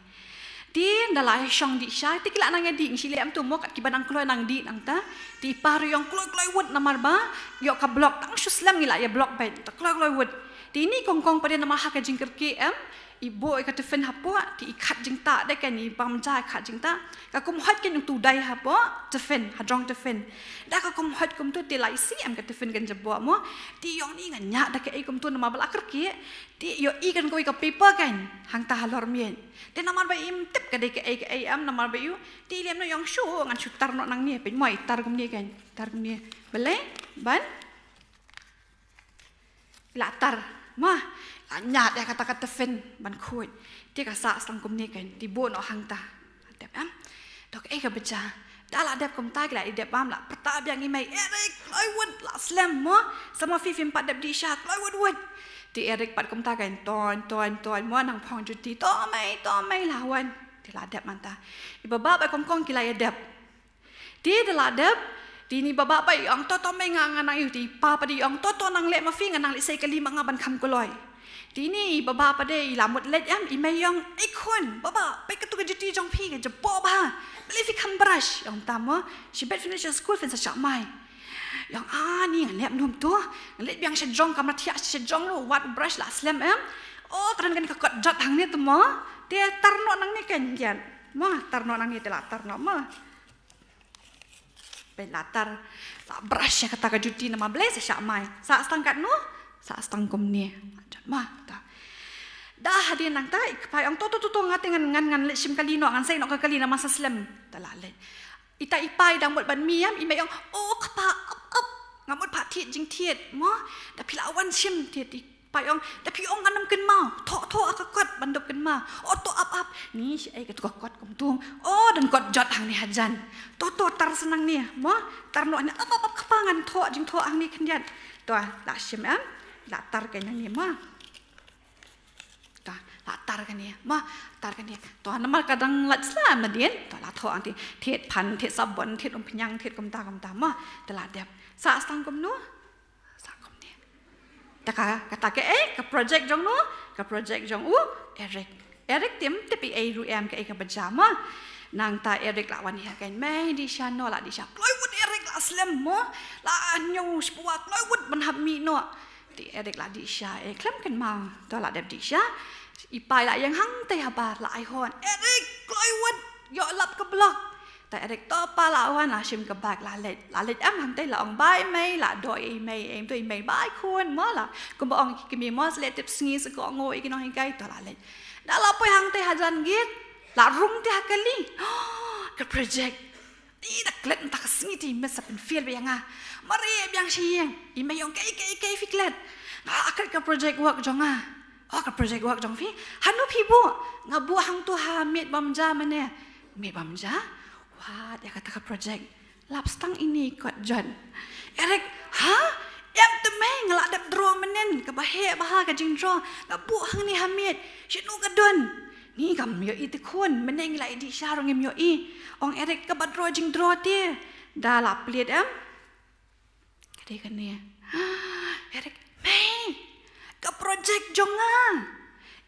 Di dalam syong di syai, ti kila nang di ngsi lem tu mo kat kibanang kloy nang di nang ta. Di paru yang kloy wud namar ba, yo ka blok tang suslam ngila ya blok bai, ta kloy wud. Di ni kong pada nama hak jing Kyrkhu ibu ikat tefen hapo ti ikat jing ta de kan ni bam jai ikat jing ta ka kum hat kan tu dai hapo tefen hadrong tefen da ka kum hat kum tu ti lai si am ka tefen kan jabo mo ti yong ni ngan nya da ka kum tu nama bala Kyrkhu ti yo i kan ko ka paper kan hang ta halor mien de namar ba im tip ka de ka am namar ba yu ti lem no yong shu ngan chutar no nang ni pen moi tar kum ni kan tar kum ni Blei ban la tar ma nyat ya kata-kata fen ban kuat dia kasa sangkum ni kan di bono hang ta adep am dok ka baca dala adep kum ta la adep am la pertab yang imai Eric Loiwood la slam mo sama fifim pat dep di syak Loiwood di Eric pat kum ta kan ton mo nang phong juti to mai lawan di la adep manta iba bab kum kong kila adep di la adep di ni baba pai ang to mai ngang nang yu di pa pa di ang to nang le ma fi nang le sei kali mga ban kham koloi di ni baba pada ilamut let am imayong ikon baba pe ketu ke jeti jong pi ke jepo ba beli fi kam brush yang tama she bet finish school fin sa chak mai yang ni ngalep nom tu ngalep yang she jong kam thia she jong lo wat brush la slam am kran kan ka kot jot hang ni tu mo te tarno nang ni kan jan mo tarno nang ni te la tarno mo pe latar la brush kata ka jeti nama Blei sa chak mai sa stangkat no sa stangkum ni ma ta dah hadir nang ta ikpai ang to ngate ngan le sim kali no ngan sai no ka kali na masa slam ta la le ita ipai dang bot ban miam imai ang kapa up ngamut pha thiet jing thiet mo da pilawan sim thiet ipai ang da pi ong anam ken mau tho ka kot bandop ken ma to up ni si ai ka to kot kum tung dan kot jot hang ni hajan to tar senang ni mo tar no up kapangan tho jing tho ang ni kendian to la sim am la tar ken ni ma latar kan dia, tar kan dia. Tuan nama kadang lat Islam nadien, tuan latho anti tiet pan, tiet sabon, tiet penyang, tiet kum ta mah, telah dia. Sa stang kum nu, sa kum dia. Tak kata ke project jong nu, ke project jong Eric tim tapi ru am ke berjama. Nang ta Eric lawan dia kan, mai di sana lah di sana. Loiwood Eric lah Islam mo, lah nyu sepuak Loiwood menhab mi no. Di Eric lah di sana, klem kan mau, tuan lah dia di sana. Ipai lah yang hang teh habar lah hon Eric Loiwood yo lap ke blok ta Eric to pa la wan lah sim ke bag la let am hang teh la ong bai mai la doi mai em tu mai bai khun mo la kum ba ong ki mi mo let tip sngi se ko ngoi ki no hi kai to la let da la poi hang teh hajan git la rung teh kali ke project i da klet ta sngi ti mes pen feel be yang mari biang siang i mai ong kai fiklet akal ke project work jonga ka project work jong fi hanu pibu ngabu hang tu ha mit bamja mane mit bamja wah dia kata ka project lap stang ini kot jon Eric yang temai ngelak dap draw menen ke bahe baha ka jing draw ngabu hang ni hamit shinu kadon ni kam yo itu kun meneng la di syarong yo ong Eric ka draw jing draw ti da la plit am kade kan ni Eric mai ke project jonga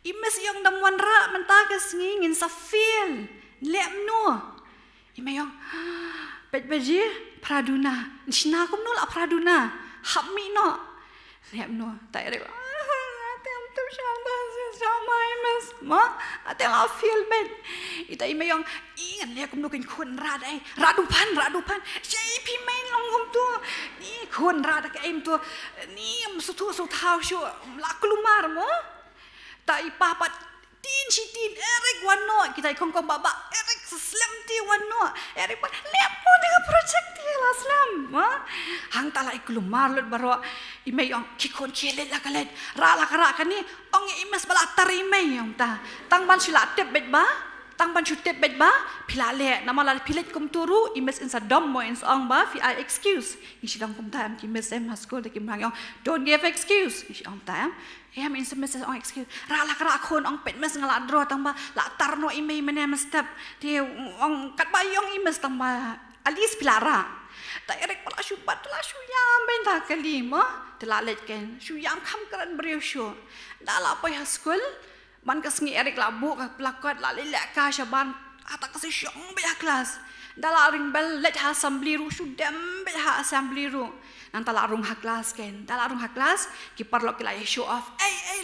imes yang damuan ra mentah ke ngingin sa feel lem no imayong bet beji praduna sina kum no la praduna hammi no lem no ta ere atem tu sama imes ma atem la feel bet ita imayong ingan le kum no kin kun ra dai radupan sei pi main long kum tu ni kun ra da ke em tu ni sutu tau shu la kelumar mo ta ipapat tin Eric wano kita ikong baba Eric slam ti wano Eric pa lepo dengan project ti la slam ma hang ta la kelumar lut baro imay ong kikon kielet la kalet ra la kara kan ni ong imes bala tarimay ong ta tang ban sila tep bet ba tang ban chutep bet ba pilale nama la pilet kum turu imes in sa dom mo in ong ba fi I excuse ni sidang kum ta am ki mes em school de kim hang don't give excuse ni ong ta am in some message ong excuse ra la kara khon ong pet mes ngala draw tang ba la tarno imei mene step ti ong kat bayong imes tang ba alis pilara ta Eric pala shu bat la shu yam ben ta kalima tela let ken shu yam kham karan breu shu da la pa school man ka sngi Eric labu ka plakot la lelak ka shaban ata ka jong be kelas dala ring bel let ha assembly ru shu dem be ha assembly ru nang tala rung ha kelas ken dala rung ha kelas ki parlo ki la show off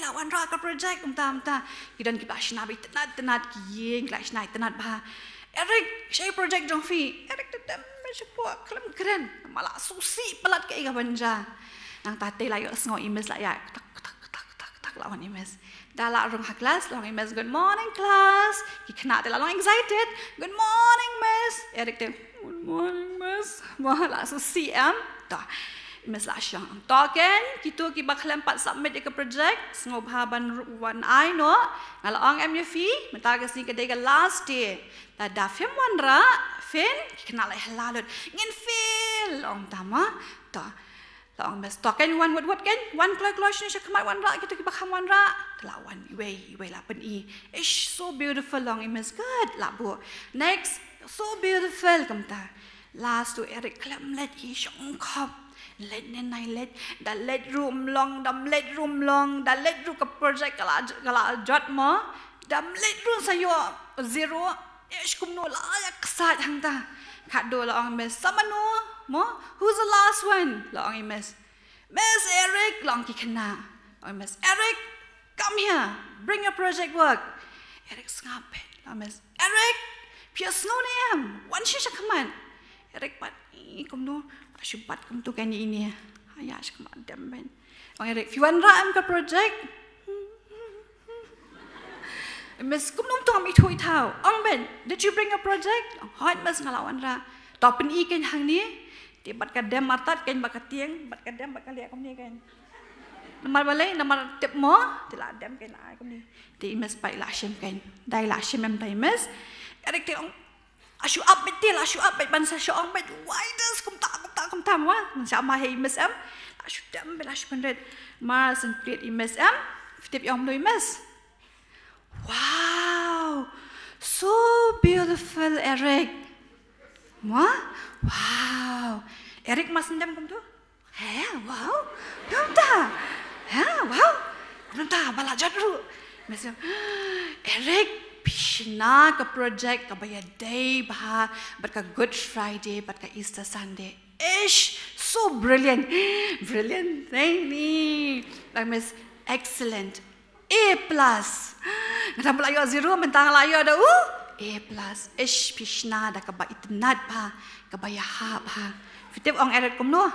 lawan ra ka project umta kidan ki bashna bi tenat ki yeng la snai tenat ba Eric shay project jong fi Eric dem be shu kelam keren mala susi pelat ke ga banja nang tate la yo sngo imes la ya tak lawan imes dala rung ha kelas long imes good morning class ki kena te la long excited good morning miss Eric te good morning miss mala susi ta Miss Lasha, token kita ki bakal empat submit ke project sngewbha ban wan ai no ngalong em fi mentaga sini kedai ke last day ta da fem wan ra fen kena lai halalot ngin feel ong tama ta long mes token wan what ken wan klosh ni shakmat wan ra kita ki bakal wan ra lawan we la pen I ish so beautiful long imes good labu next so beautiful kamta last to Eric klam let I shong khop let nenai let room long dam let room long da let room ke project kala jot mo dam let room sayo zero ish kumno la ya kesat hangta kado la ong mes samano mo who's the last one la ong mes Miss Eric long ki kena ong mes Eric come here bring your project work Eric ngapet la mes Eric pia snow nem one shisha kaman Eric pat kumno Syubat kum tu kan ini ya. Ayah syuk madam ben. Ong Eric, fiwan ra am ka project. Miss kum nung tu am ithui thau. Ong ben, did you bring a project? Hot mas ngalawan ra. Topen I kan hang ni. Ti bat ka dem martat kan bat ka tiang, bat ka dem bat ka liak kum ni kan. Namar balai, namar tip mo, ti la dem kan ai kum ni. Ti miss pai la shim kan. Dai la shim em pai miss. Eric ti ong Ashu up betil, ashu up bet ban sa syong bet widers kum tam wa sama hey miss am ashu dam bet ashu pendret mars and create miss am tip yom lui miss wow so beautiful Eric wow Eric mas ndam kum tu wow namta wow namta bala jadru miss Eric Pishna ka project ka baya day bah but ka Good Friday but ka Easter Sunday ish so brilliant ni like miss excellent A+ ngata belayo zero mentang layo ada A+ ish pishna da ka ba itnat ba ka baya ha ba fitip ong Eric kumno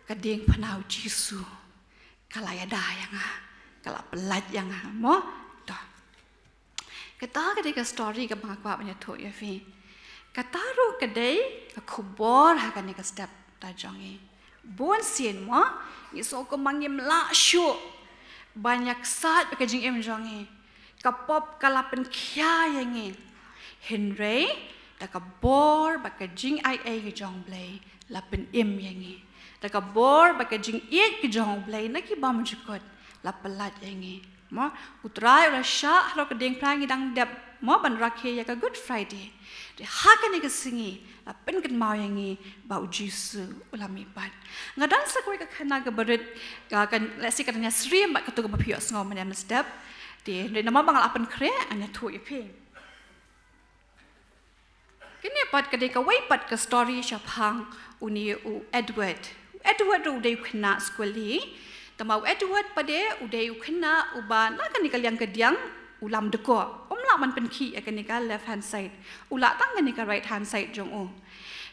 ka ding panau Jisu kalaya da yang kala pelat yang mo Kata kedai ke story ke bangkwa banyak tu ya fi. Kata ru kedai ke kubor hakan ke step tajongi. Bon sien mo iso ko mangim la shu banyak saat ke jing em jongi. Kapop kalapen kya yangi. Henry da ka bor ba ke jing ai ke jong Blei lapen em yangi. Da ka bor ba ke jing ke jong Blei na ki bam jukot la pelat yangi. Mo utrai ora sha halo kedeng prangi dang dep mo ban rakhe ya ka Good Friday de hakan ke singi pen ken mau yangi bau Jisu ulami pat ngadan sa ko ka khana ka berit ka kan lesi katanya sri mak ketu ka bapio sngo man step de nama bangal apen kre anya thu ipi kini pat kedai ka wai pat ka story shapang uni Edward ru de khna skuli Tamau Edward pada udai ukena uba na kan nikal yang kediang ulam deko. Umla man penki akan nikal left hand side. Ula tang kan nikal right hand side jong o.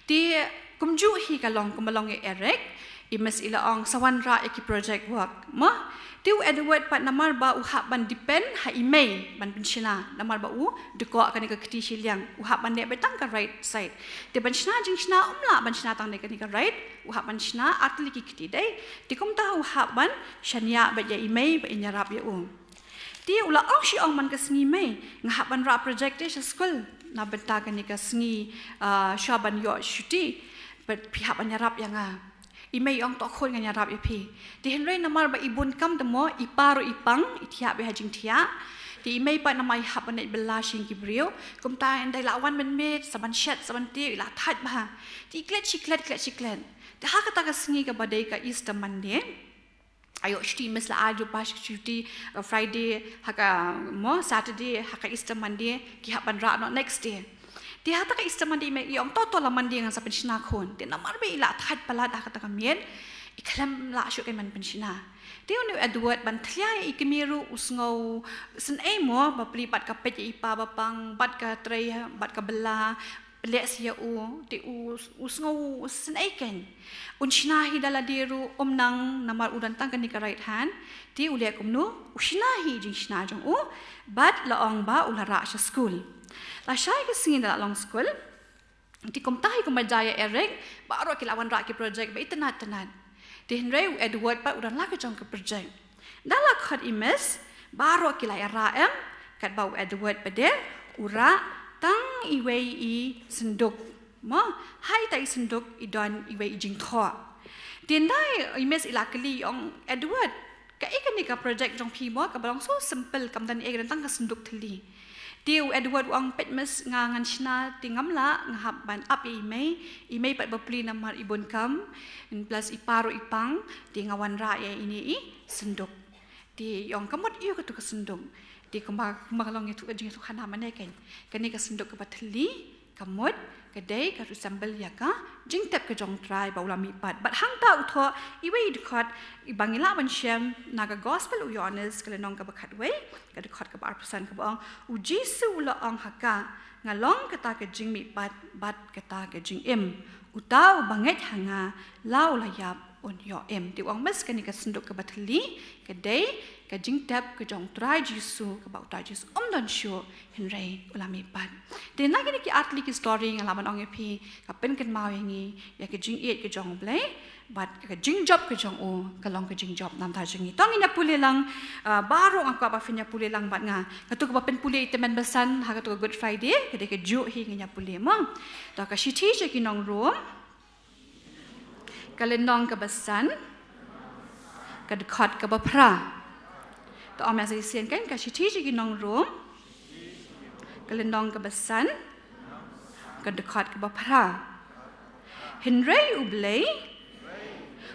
Di kumju hi kalong kumalong Eric imes ila ong sawan ra eki project work. Ma tiu Edward pat namar ba uhap ban depend ha imei ban penshina namar ba u deko akan nikal keti shiliang uhap ban nek betang ka right side. Di ban shina jing shina umla ban shina tang nek nikal right uhap ban shina atli ki keti dai dikum ta uhap ban shania ba ya imei ba inyarap ya Di ula ong shi ong man ka sngi mei ngahap ban ra project e school na benta kan nikal sngi shaban yo shuti but pihak ban nyarap yang Imei ong tok khon nganya rap ipi. Di henry namar ba ibun kam temo iparo ipang itiak be hajing tia. Di imei pa namai hap anet belashing kibrio. Kum ta endai lawan men met saban shet saban ti la that ba. Di klet chiklet. Di ha kata ka sngi ka badai ka Easter Monday. ayo shti misla aju pas shti Friday haka mo Saturday haka Easter Monday ki hak ban ra no next day dia hata ka Easter Monday me yom to la Monday ngang sa penshina khon te namar be ila that pala da kata kamien iklam la shu kan man penshina dia nu Edward ban thlia ikemiru usngau sen mo ba plipat ka pet ipa bapang bat ka trei bat ka bela lek sia ti usngau sen ken unshinahi dala diru omnang namar udan tang kan ni ka right hand ti ulia kumnu ushinahi jing shna jong bat laong ba ulara sha school la shai ke singin dalam long school ti komtahi kumajaya erek baru kilawan ra ki project ba itanat di Henry Edward pa udan la ke jong ke project dala khat imes baru kilai raem kat bau Edward pade ura tang iwei I senduk mo hai tai senduk idon iwei jing kho tin dai imes ilakli ong Edward ka ikani ka project jong pi mo ka balong so simple kam dan e tang ka senduk thli Tiu Edward wang petmes ngangan shna tingam la ngahap ban up imei pat bapli namar ibon kam plus iparo ipang ti ngawan ra ya ini senduk ti yong kamot iyo katu kesenduk ti kumakalong itu ajing itu khana mane kan kani ka senduk ka bathli kamot kadai ka sambal ya ka jing tap ka jong try ba ulami pat but hang ta utho iwe dikhat ibangila ban shem naga gospel u yones kala nong ka bakhat we ka dikhat ka 8% ka bang u jisu la ang haka ngalong kata ka jing mi pat bat kata ka jing utau banget hanga lau layap on yo ti wang mes kani ka senduk ka bathli kadai ka jing tap ka jong try jisu ka ba try jisu don shu henry ulami pat den lagi ni ki atli ki story ngalaman ong pi ka pen kan mau yangi ya ka jing ka jong Blei bat ka jing job ka jong ka long ka jing job nam ta jingi tong ina pule lang baru ang ka ba finya pule lang bat nga ka tu ka pen pule itemen besan ha ka tu Good Friday ka de ka ju hi nya pule mong ta ka shiti je ki nong room ka lenong ka besan ka dekat ka ba pra to am as isen kan ka shiti je ki nong room ka lenong ka besan ka dekat ka ba pra henry Blei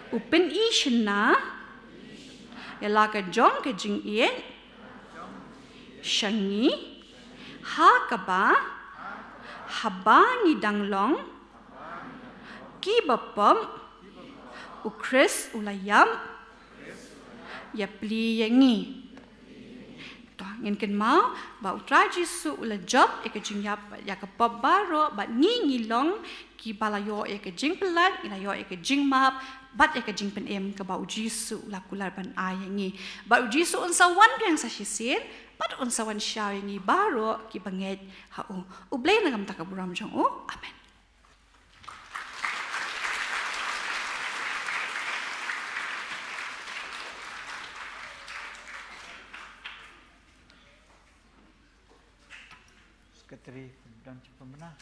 Upen ishna yala ka jong ka jing shangi ha ka ba habang idanglong ki bapam u Chris ulayam ya pli yangi to ngin ken mau ba utra jisu ula job e ka jing ya ka pop baro ba ngi long ki balayo e ka jing pelat ilayo e ka jing map bat e ka jing pen ka ba jisu la kular ban ayangi ba jisu unsawan yang sa shisin bat unsawan shayangi baro ki banget ha u Blei nangam ta ka buram jong amen Sekretari dan pemenang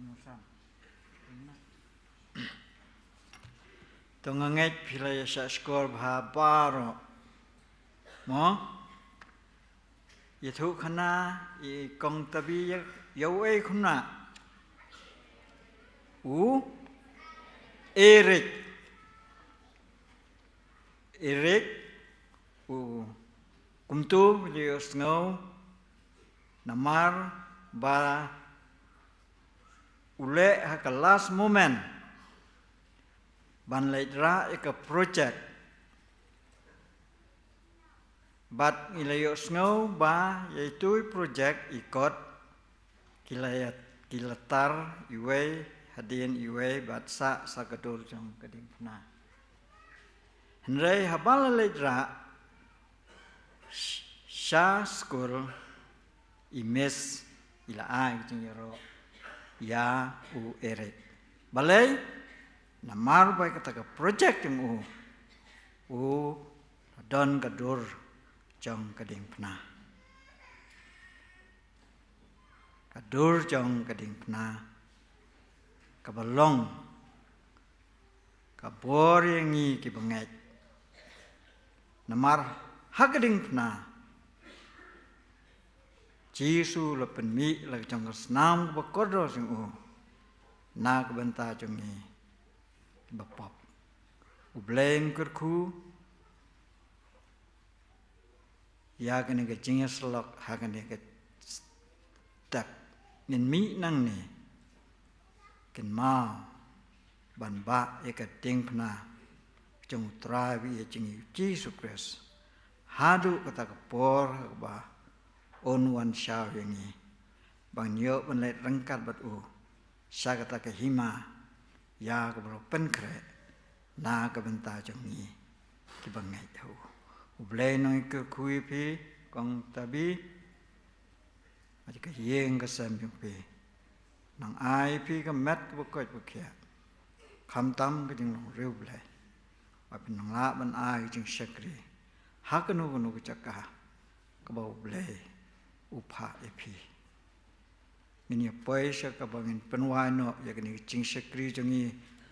Musam Tongangait pilaya sa skor bhabaro mo yathu khana I kong tabi yawe khuna Eric kumtu lios ngau namar ba ule haka last moment ban leitra eka project bat ilayo snow ba yaitu project ikot kilayat kilatar iwe hadin iwe bat sa gadur jong kading puna henry habala leitra sha school imes ila ai jingero ya u Eric balai namar bai kata project yang don gadur jong kading pna gadur jong kading pna kabalong kabor yang ngi ki bangai namar hagading pna Jisu lepen mi lagi jong senam bakodo sing na kebenta jong ni bapop Blei Kyrkhu ya kene ke jingia selok ha kene ke step nin mi nang ni ken ma ban ba e ka ting phna jong tra vi e jingi Jesus Christ hadu kata ke por ba on wan sha yengi bang yo ban le rangkat bat u sha kata ke hima ya ke bro pen kre na ke benta jong ni ki bang ngai tau Blei noi ke kui pi kong tabi mari ke yeng ke sam jong pi nang ai pi ke met ke bokoi bokya kham tam ke jing long reu blai ba pin nang la ban ai jing shakri ha ke nu ke chaka ke bau blei upha epi ini poi sha ka bangin penwai no ya ke ni jing shakri jong ni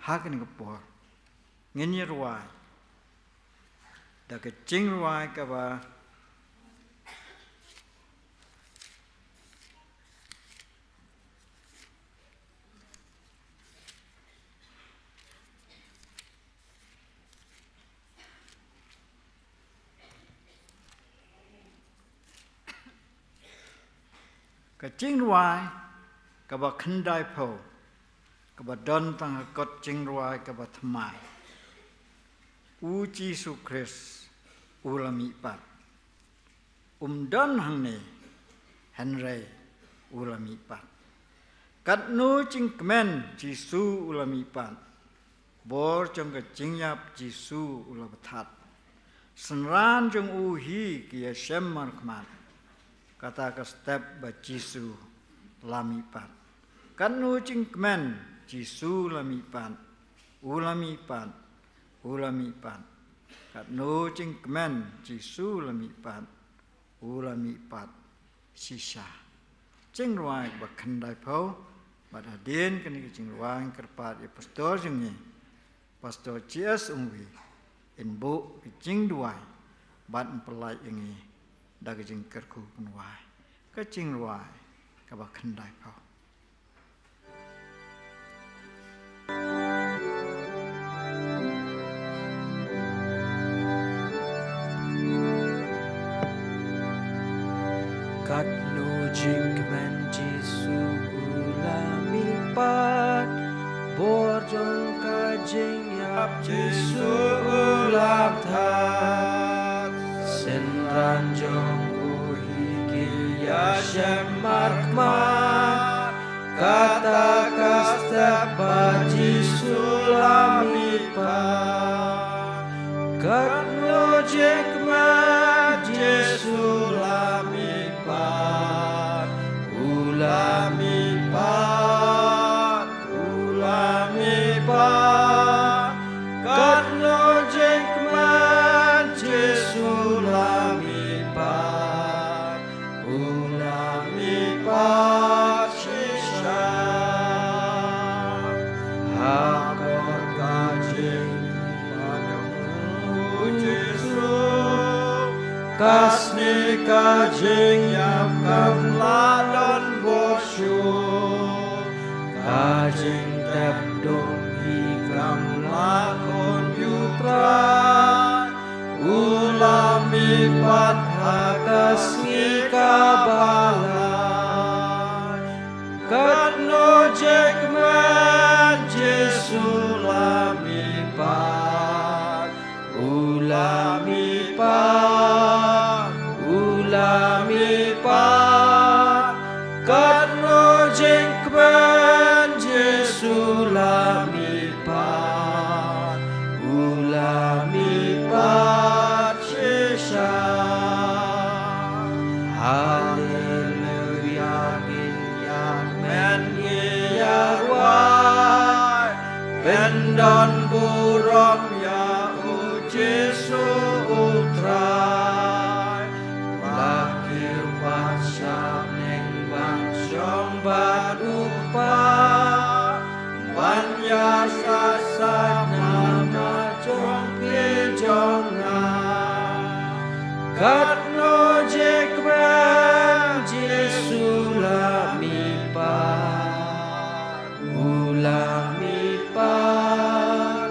ha ke ni ke por ngeni ruai da ke jing ruai ka ba ka jing ruai ka ba khandai pho ka ba don tang kot jing ruai ka ba thmai u Jesus Christ ulami pat don hang ne Henry ulami pat kat nu jing kmen Jesus ulami pat bor jong ka jing yap Jesus ulabathat sanran jong u hi ki shem mar kman kata ka step ba Jesus lami pat kat nu jing kmen Jesus lami pat ulami pat ulami pat kat no jing kmen Jesus lami pat ulami pat sisa jing ruai ba khandai pho ba da den kan jing ruai kerpat e pastor jing ni pastor Jesus ungwi in bo jing duai bat pelai ingi da jing Kyrkhu penwai ka jing ruai ka ba khandai pho kat no jing men Jesu ulami pat bor jong ka jing yap Jesu ulam that sen ran jong uhi ki ya shem markman kata ka step ba Jesu ulami pat kat no jing men Jesu ulami ulami pat kat no jing man Jesu ulami pat shisha hakor ka jing padamu Jesu kasni ka jing yap kam ladon boshu ka jing tep dom hi kam lakon yutra ulami pat hakasni ka balai kat no jing man Jesu lami pat ulami pat kat no jing man Jesu lami pat shisha hallelujah gin yak men yarwai ben don burom ya u Jesu utrai lakir pat syam neng bang jong bat upa banya sasa nama jong pi jong kat no jek ben Jesu lami pat ulami pat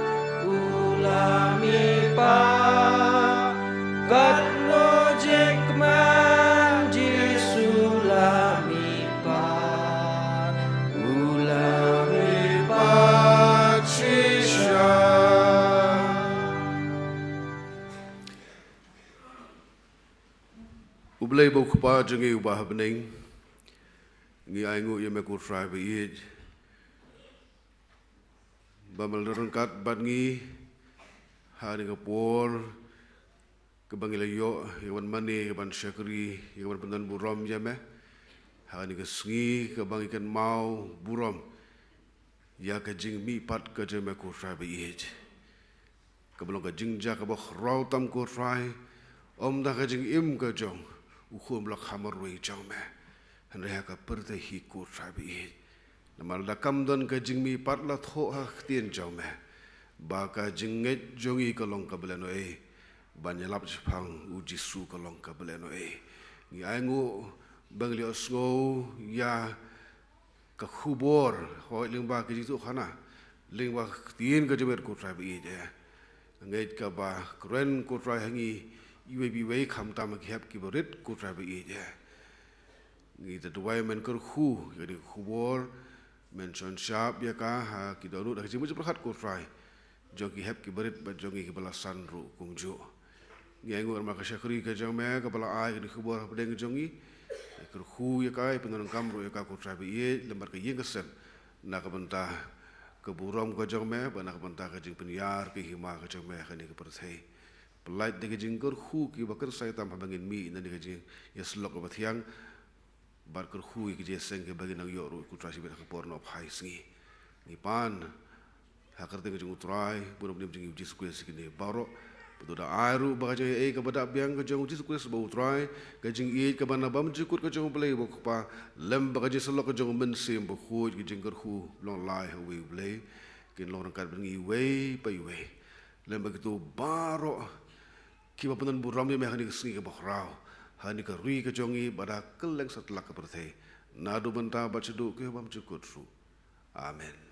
Blei Pohkseh sngewbha bening ngi aingu ye me kutrai be ij bamal rengkat bat ngi hari kapor ke bangila yo yawan mani ke ban syakri yawan pendan buram jame hari ke sngi ke bangikan mau buram ya ke jing mi pat ke jame kutrai be ij ke belong ke jing ja ke bok rau tam kutrai om da ke jing im ke jong ukhum lak hamar wei jong me Henry ka perte hi kutrai be ij namal da kam don ke jing mi pat la tho ha tien jong me ba ka jing nget jongi ka long ka beleno e banyalap chpang u jisu ka long ka beleno e ngi aingu bangli osngo ya ka khubor ho lyngba ki jitu khana lyngba tien ka jemer kutrai be ij nget ka ba kren kutrai hangi iwe bi wei kham tam ki hap ki borit kutrai be ij ngi the way men Kyrkhu jadi khubor mention sharp ya ka ha ki darut ha jimu perhat kutrai jogi hep ki berit ba jogi ki balasan ru kungju ngi ngur ma ka syakri ka jome ka bala ai ki khubor pedeng jongi Kyrkhu ya ka penon kamru ya ka kutrai be ij lembar ka yeng kesen na ka bentah ke buram ka jome ba na ka bentah ka jing penyar ki hima ka jome ka ni ka perthei pelait de jing Kyrkhu ki ba ker sai tam bangin mi na ni ka jing ya slok ba thiang bar Kyrkhu ki je seng ke bagi nang yo ru kutrai sibet ka porno phai sngi ni pan ha karte ke jing utrai buram nim jing Jesus Christ ki ni baro betu da airu ba ka e ka bada biang ka jing Jesus Christ ba utrai ka jing e ka bana bam jikut ka jing Blei bo pa lem ba ka je slok ka jing men sim bo khu ki jing Kyrkhu long lai ha we Blei kin long kan bengi we pa we lem ba tu baro ki ba penan buram ni me ha ni sngi ka bokhrau hani ka rui ka jongi bada keleng setelah ke perthei nadu benta baca doa ke bam cukup su amen.